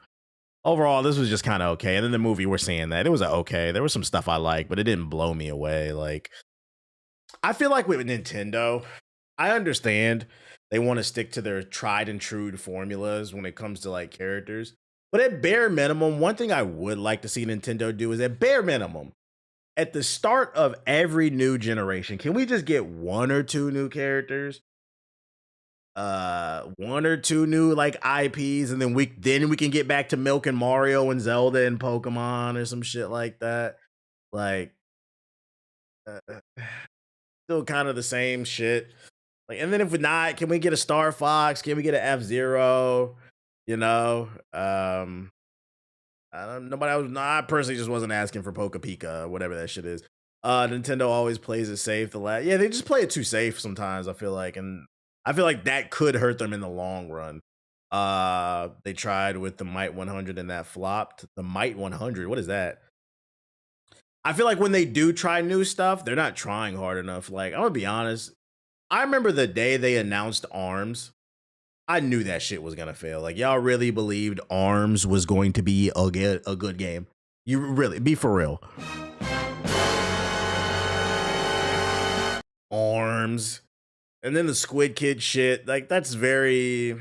Overall, this was just kind of okay. And then the movie, we're seeing that it was okay. There was some stuff I liked, but it didn't blow me away. Like, I feel like with Nintendo, I understand they want to stick to their tried and true formulas when it comes to like characters. But at bare minimum, one thing I would like to see Nintendo do is at bare minimum, at the start of every new generation, can we just get 1 or 2 new characters? 1 or 2 new like IPs, and then we can get back to milking Mario and Zelda and Pokemon or some shit like that. Like, still kind of the same shit. Like, and then if we're not, can we get a Star Fox? Can we get an F-Zero? You know, I personally just wasn't asking for Poca Pika, whatever that shit is. Nintendo always plays it safe. They just play it too safe sometimes, I feel like, and I feel like that could hurt them in the long run. They tried with the Might 100 and that flopped. The Might 100, what is that? I feel like when they do try new stuff, they're not trying hard enough. Like, I'm gonna be honest. I remember the day they announced ARMS. I knew that shit was gonna fail. Like, y'all really believed ARMS was going to be a good game. You really, be for real. ARMS. And then the Squid Kid shit, like, it's very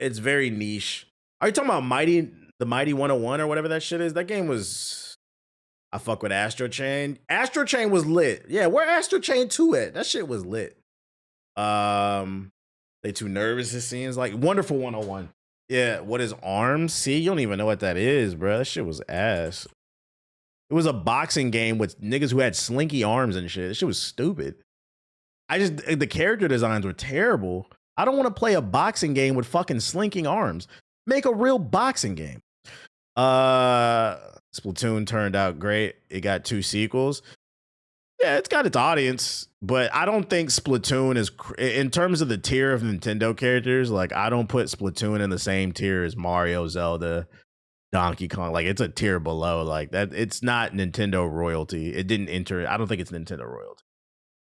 niche. Are you talking about the Mighty 101 or whatever that shit is? That game was, I fuck with Astro Chain. Astro Chain was lit. Yeah, where Astro Chain 2 at? That shit was lit. They too nervous, it seems like. Wonderful 101. Yeah, what is ARMS? See, you don't even know what that is, bro. That shit was ass. It was a boxing game with niggas who had slinky arms and shit. That shit was stupid. The character designs were terrible. I don't want to play a boxing game with fucking slinking arms. Make a real boxing game. Splatoon turned out great. It got 2 sequels. Yeah, it's got its audience, but I don't think Splatoon is, in terms of the tier of Nintendo characters, like, I don't put Splatoon in the same tier as Mario, Zelda, Donkey Kong. Like, it's a tier below. Like, that, it's not Nintendo royalty. It didn't enter. I don't think it's Nintendo royalty.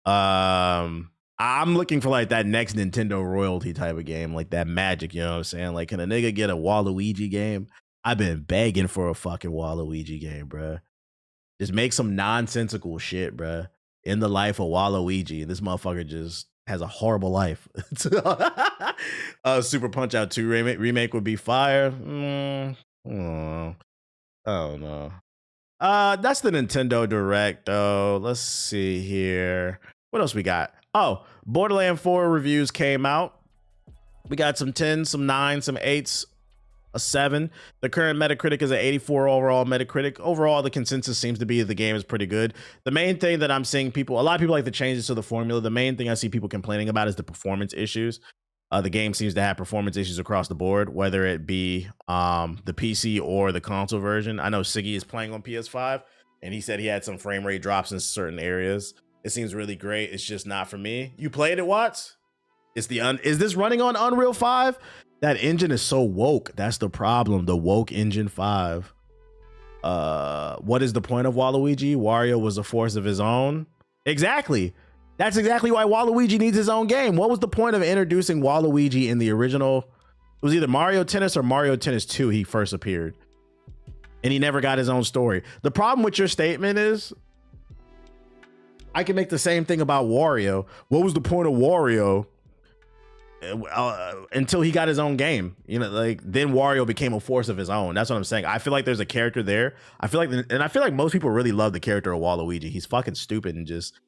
I'm looking for like that next Nintendo royalty type of game, like that Magic, you know what I'm saying? Like, can a nigga get a Waluigi game? I've been begging for a fucking Waluigi game, bruh. Just make some nonsensical shit, bruh. In the life of Waluigi, this motherfucker just has a horrible life. Super Punch Out 2 remake would be fire. I don't know. That's the Nintendo Direct, though. Let's see here. What else we got? Oh, Borderlands 4 reviews came out. We got some 10s, some 9s, some 8s, a 7. The current Metacritic is an 84 overall Metacritic. Overall, the consensus seems to be the game is pretty good. The main thing that I'm seeing a lot of people like the changes to the formula. The main thing I see people complaining about is the performance issues. The game seems to have performance issues across the board, whether it be the PC or the console version. I know Siggy is playing on PS5, and he said he had some frame rate drops in certain areas. It seems really great. It's just not for me. You played it, Watts? Is this running on Unreal 5? That engine is so woke. That's the problem. The woke engine 5. What is the point of Waluigi? Wario was a force of his own. Exactly. That's exactly why Waluigi needs his own game. What was the point of introducing Waluigi in the original? It was either Mario Tennis or Mario Tennis 2 he first appeared. And he never got his own story. The problem with your statement is I can make the same thing about Wario. What was the point of Wario? Until he got his own game, you know, like then Wario became a force of his own. That's what I'm saying. I feel like there's a character there. I feel like most people really love the character of Waluigi. He's fucking stupid and just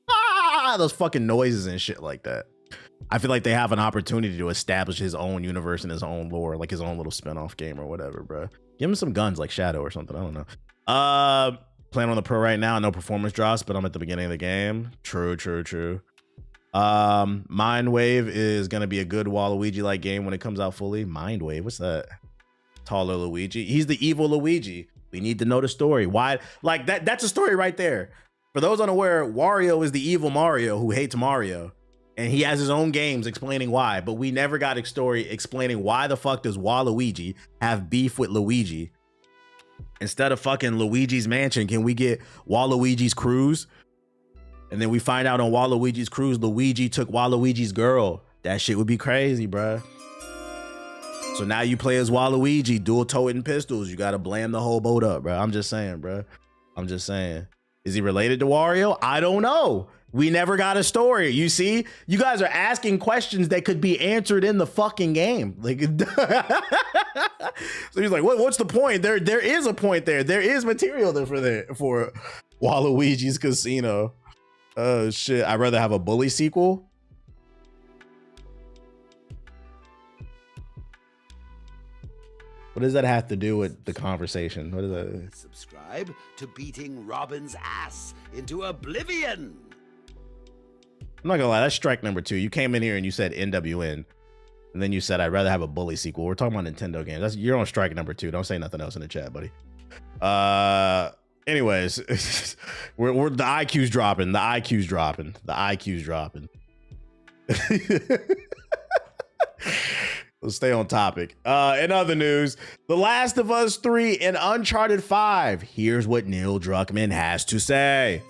those fucking noises and shit like that. I feel like they have an opportunity to establish his own universe and his own lore, like his own little spinoff game or whatever, bro. Give him some guns like Shadow or something. I don't know. Playing on the Pro right now, no performance drops, but I'm at the beginning of the game. True. Mindwave is gonna be a good Waluigi like game when it comes out fully. Mindwave, what's that? Taller Luigi. He's the evil Luigi. We need to know the story. Why? Like that's a story right there. For those unaware, Wario is the evil Mario who hates Mario, and he has his own games explaining why. But we never got a story explaining why the fuck does Waluigi have beef with Luigi. Instead of fucking Luigi's Mansion, can we get Waluigi's Cruise? And then we find out on Waluigi's Cruise, Luigi took Waluigi's girl. That shit would be crazy, bruh. So now you play as Waluigi, dual toting pistols. You gotta blam the whole boat up, bruh. I'm just saying, bruh. I'm just saying. Is he related to Wario? I don't know. We never got a story. You see, you guys are asking questions that could be answered in the fucking game. Like, so he's like, what's the point? There is a point there. There is material there for Waluigi's Casino. Oh shit, I'd rather have a Bully sequel. What does that have to do with the conversation? What is that? Subscribe to beating Robin's ass into oblivion. I'm not gonna lie, that's strike number 2. You came in here and you said NWN, and then you said I'd rather have a Bully sequel. We're talking about Nintendo games. You're on strike number 2. Don't say nothing else in the chat, buddy. Anyways, we're the IQ's dropping. The IQ's dropping. The IQ's dropping. Let's stay on topic. In other news, The Last of Us 3 and Uncharted 5. Here's what Neil Druckmann has to say.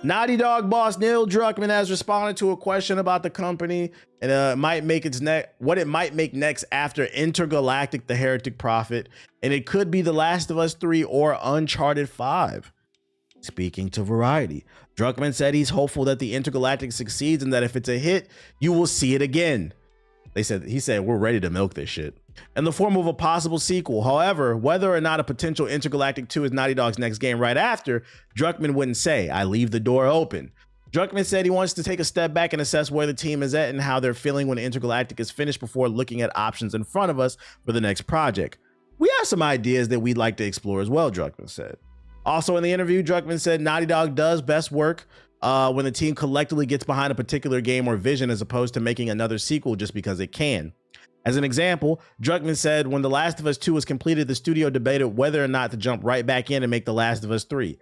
Naughty Dog boss Neil Druckmann has responded to a question about the company and what it might make next after Intergalactic: The Heretic Prophet, and it could be The Last of Us 3 or Uncharted 5. Speaking to Variety, Druckmann said he's hopeful that the Intergalactic succeeds and that if it's a hit, you will see it again. He said, we're ready to milk this shit in the form of a possible sequel. However, whether or not a potential Intergalactic 2 is Naughty Dog's next game right after, Druckmann wouldn't say. I leave the door open. Druckmann said he wants to take a step back and assess where the team is at and how they're feeling when Intergalactic is finished before looking at options in front of us for the next project. We have some ideas that we'd like to explore as well, Druckmann said. Also in the interview, Druckmann said Naughty Dog does best work when the team collectively gets behind a particular game or vision as opposed to making another sequel just because it can. As an example, Druckmann said when The Last of Us 2 was completed, the studio debated whether or not to jump right back in and make The Last of Us 3.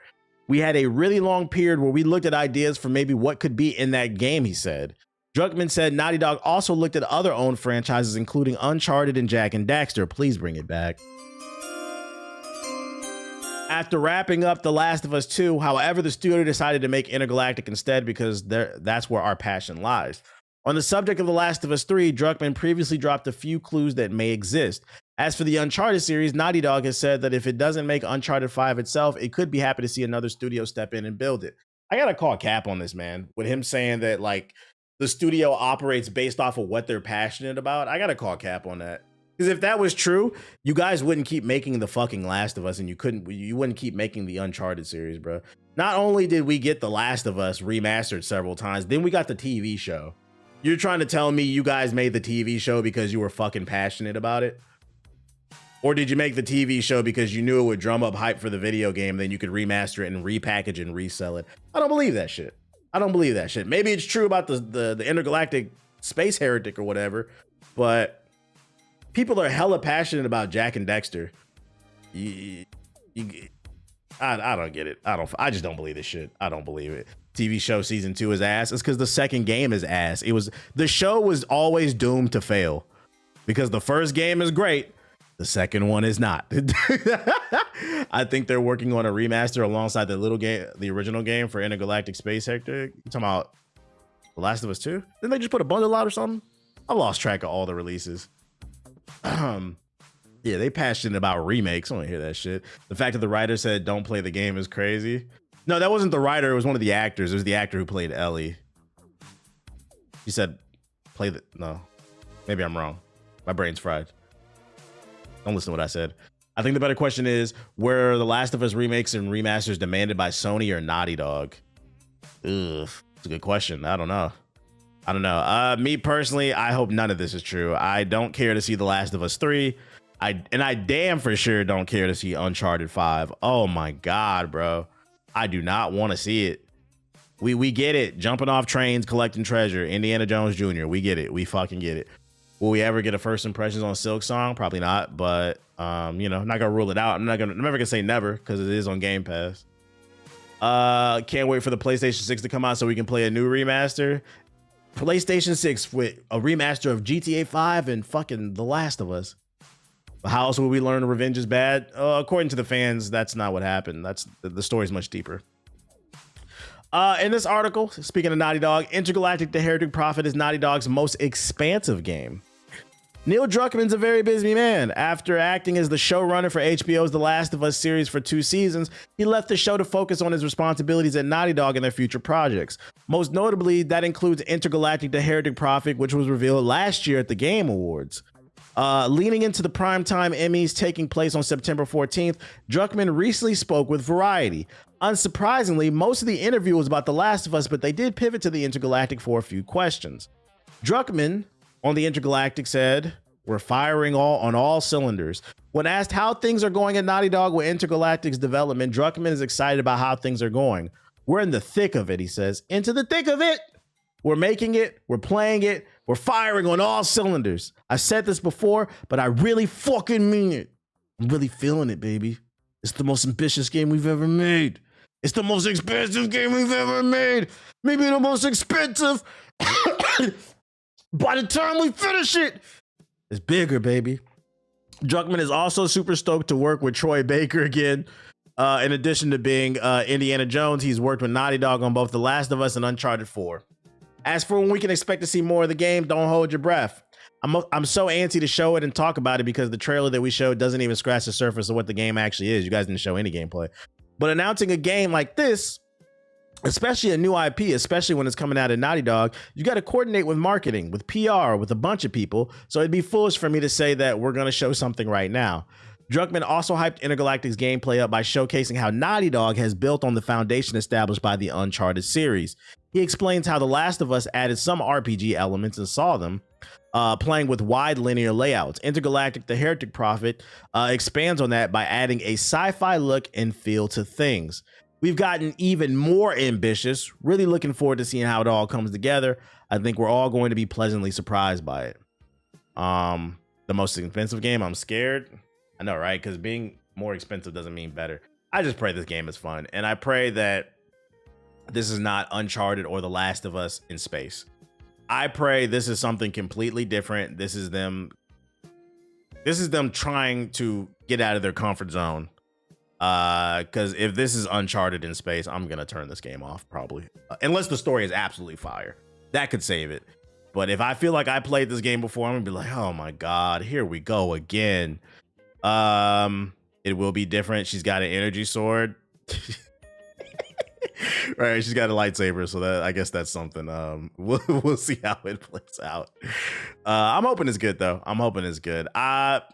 We had a really long period where we looked at ideas for maybe what could be in that game, he said. Druckmann said Naughty Dog also looked at other owned franchises, including Uncharted and Jak and Daxter. Please bring it back. After wrapping up The Last of Us 2, however, the studio decided to make Intergalactic instead because that's where our passion lies. On the subject of The Last of Us 3, Druckmann previously dropped a few clues that may exist. As for the Uncharted series, Naughty Dog has said that if it doesn't make Uncharted 5 itself, it could be happy to see another studio step in and build it. I gotta call cap on this, man, with him saying that like the studio operates based off of what they're passionate about. I gotta call cap on that. Because if that was true, you guys wouldn't keep making the fucking Last of Us, and you wouldn't keep making the Uncharted series, bro. Not only did we get The Last of Us remastered several times, then we got the TV show. You're trying to tell me you guys made the TV show because you were fucking passionate about it? Or did you make the TV show because you knew it would drum up hype for the video game, then you could remaster it and repackage and resell it? I don't believe that shit. I don't believe that shit. Maybe it's true about the Intergalactic Space Heretic or whatever, but people are hella passionate about Jak and Daxter. I don't get it. I just don't believe this shit. I don't believe it. TV show season 2 is ass. It's because the second game is ass. The show was always doomed to fail because the first game is great. The second one is not. I think they're working on a remaster alongside the original game for Intergalactic Space Hector. You talking about The Last of Us 2? Didn't they just put a bundle out or something? I lost track of all the releases. Yeah, they passionate about remakes. I don't hear that shit. The fact that the writer said don't play the game is crazy. No, that wasn't the writer. It was one of the actors. It was the actor who played Ellie. He said no. Maybe I'm wrong. My brain's fried. Don't listen to what I said. I think the better question is, were The Last of Us remakes and remasters demanded by Sony or Naughty Dog? Ugh, it's a good question. I don't know. Me personally, I hope none of this is true. I don't care to see The Last of Us 3. I damn for sure don't care to see Uncharted 5. Oh my God, bro. I do not want to see it. We get it. Jumping off trains, collecting treasure. Indiana Jones Jr. We get it. We fucking get it. Will we ever get a first impressions on Silk Song? Probably not, but I'm not gonna rule it out. I'm never gonna say never because it is on Game Pass. Can't wait for the PlayStation 6 to come out so we can play a new remaster. PlayStation 6 with a remaster of GTA 5 and fucking The Last of Us. How else will we learn revenge is bad? According to the fans, that's not what happened. That's the story's much deeper. In this article, speaking of Naughty Dog, Intergalactic: The Heretic Prophet is Naughty Dog's most expansive game. Neil Druckmann's a very busy man. After acting as the showrunner for HBO's The Last of Us series for 2 seasons, he left the show to focus on his responsibilities at Naughty Dog and their future projects. Most notably, that includes Intergalactic: The Heretic Prophet, which was revealed last year at the Game Awards. Leaning into the primetime Emmys taking place on September 14th, Druckmann recently spoke with Variety. Unsurprisingly, most of the interview was about The Last of Us, but they did pivot to the Intergalactic for a few questions. Druckmann on the Intergalactic said, "We're firing on all cylinders." When asked how things are going at Naughty Dog with Intergalactic's development, Druckmann is excited about how things are going. "We're in the thick of it," he says. "Into the thick of it. We're making it. We're playing it. We're firing on all cylinders. I've said this before, but I really fucking mean it. I'm really feeling it, baby. It's the most ambitious game we've ever made. It's the most expensive game we've ever made. Maybe the most expensive. By the time we finish it, it's bigger, baby." Druckmann is also super stoked to work with Troy Baker again. In addition to being Indiana Jones, he's worked with Naughty Dog on both The Last of Us and Uncharted 4. As for when we can expect to see more of the game, don't hold your breath. I'm so antsy to show it and talk about it because the trailer that we showed doesn't even scratch the surface of what the game actually is. You guys didn't show any gameplay. But announcing a game like this, especially a new IP, especially when it's coming out of Naughty Dog, you got to coordinate with marketing, with PR, with a bunch of people. So it'd be foolish for me to say that we're going to show something right now. Druckmann also hyped Intergalactic's gameplay up by showcasing how Naughty Dog has built on the foundation established by the Uncharted series. He explains how The Last of Us added some RPG elements and saw them playing with wide linear layouts. Intergalactic: The Heretic Prophet expands on that by adding a sci-fi look and feel to things. We've gotten even more ambitious. Really looking forward to seeing how it all comes together. I think we're all going to be pleasantly surprised by it. The most expensive game, I'm scared. I know, right? Because being more expensive doesn't mean better. I just pray this game is fun. And I pray that this is not Uncharted or The Last of Us in space. I pray this is something completely different. This is them trying to get out of their comfort zone. Because if this is Uncharted in space, I'm going to turn this game off probably. Unless the story is absolutely fire. That could save it. But if I feel like I played this game before, I'm going to be like, oh my God, here we go again. It will be different. She's got an energy sword. Right, she's got a lightsaber, so that I guess that's something. We'll see how it plays out. I'm hoping it's good though. I'm hoping it's good.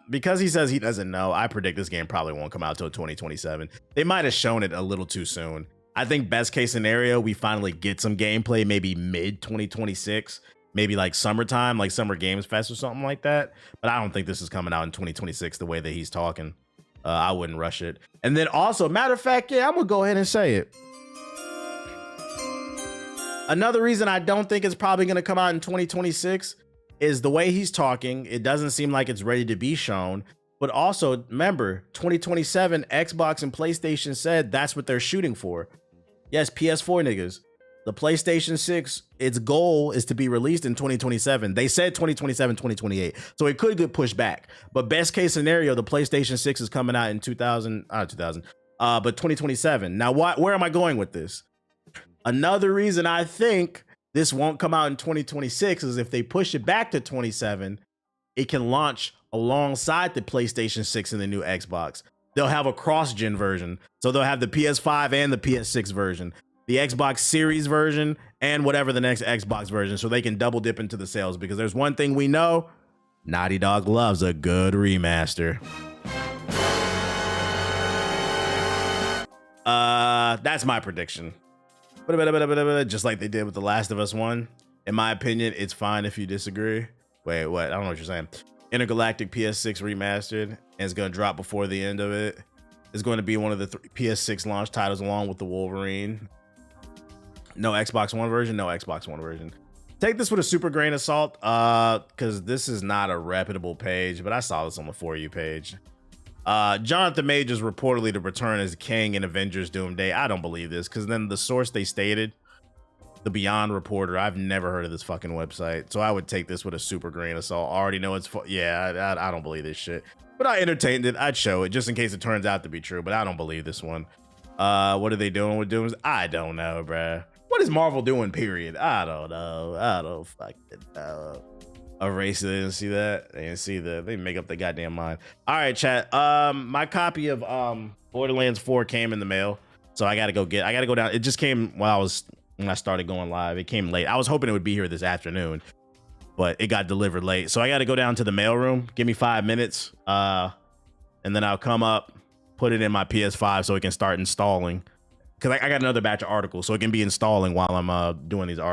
Because he says he doesn't know, I predict this game probably won't come out till 2027. They might have shown it a little too soon. I think best case scenario, we finally get some gameplay maybe mid 2026, maybe like summertime, like Summer Games Fest or something like that. But I don't think this is coming out in 2026 the way that he's talking. I wouldn't rush it. And then also, matter of fact, yeah, I'm gonna go ahead and say it. Another reason I don't think it's probably going to come out in 2026 is the way he's talking. It doesn't seem like it's ready to be shown. But also, remember, 2027, Xbox and PlayStation said that's what they're shooting for. Yes, PS4 niggas. the PlayStation 6, its goal is to be released in 2027. They said 2027, 2028. So it could get pushed back. But best case scenario, the PlayStation 6 is coming out in 2027. Now, where am I going with this? Another reason I think this won't come out in 2026 is if they push it back to 27, it can launch alongside the PlayStation 6 and the new Xbox. They'll have a cross-gen version. So they'll have the PS5 and the PS6 version, the Xbox Series version, and whatever the next Xbox version, so they can double dip into the sales. Because there's one thing we know, Naughty Dog loves a good remaster. That's my prediction. Just like they did with The Last of Us 1. In my opinion, it's fine if you disagree. Wait, what? I don't know what you're saying. Intergalactic PS6 remastered, and it's going to drop before the end of it. It's going to be one of the PS6 launch titles along with the Wolverine. No Xbox One version, no Xbox One version. Take this with a super grain of salt, because this is not a reputable page, but I saw this on the For You page. Jonathan Majors reportedly to return as King in Avengers Doomsday. I don't believe this, because then the source they stated, the Beyond Reporter, I've never heard of this fucking website, so I would take this with a super grain of salt. I already know it's I don't believe this shit, but I entertained it. I'd show it just in case it turns out to be true, but I don't believe this one. What are they doing with Doomsday? I don't know, bruh. What is Marvel doing, period? I don't know. I don't fucking know. Erase it. They didn't see that. They didn't see that. They make up their goddamn mind. All right, chat. My copy of Borderlands 4 came in the mail, so I gotta go down. It just came when I started going live. It came late. I was hoping it would be here this afternoon, but it got delivered late. So I got to go down to the mailroom. Give me 5 minutes, and then I'll come up, put it in my PS5 so it can start installing. Because I got another batch of articles, so it can be installing while I'm doing these articles.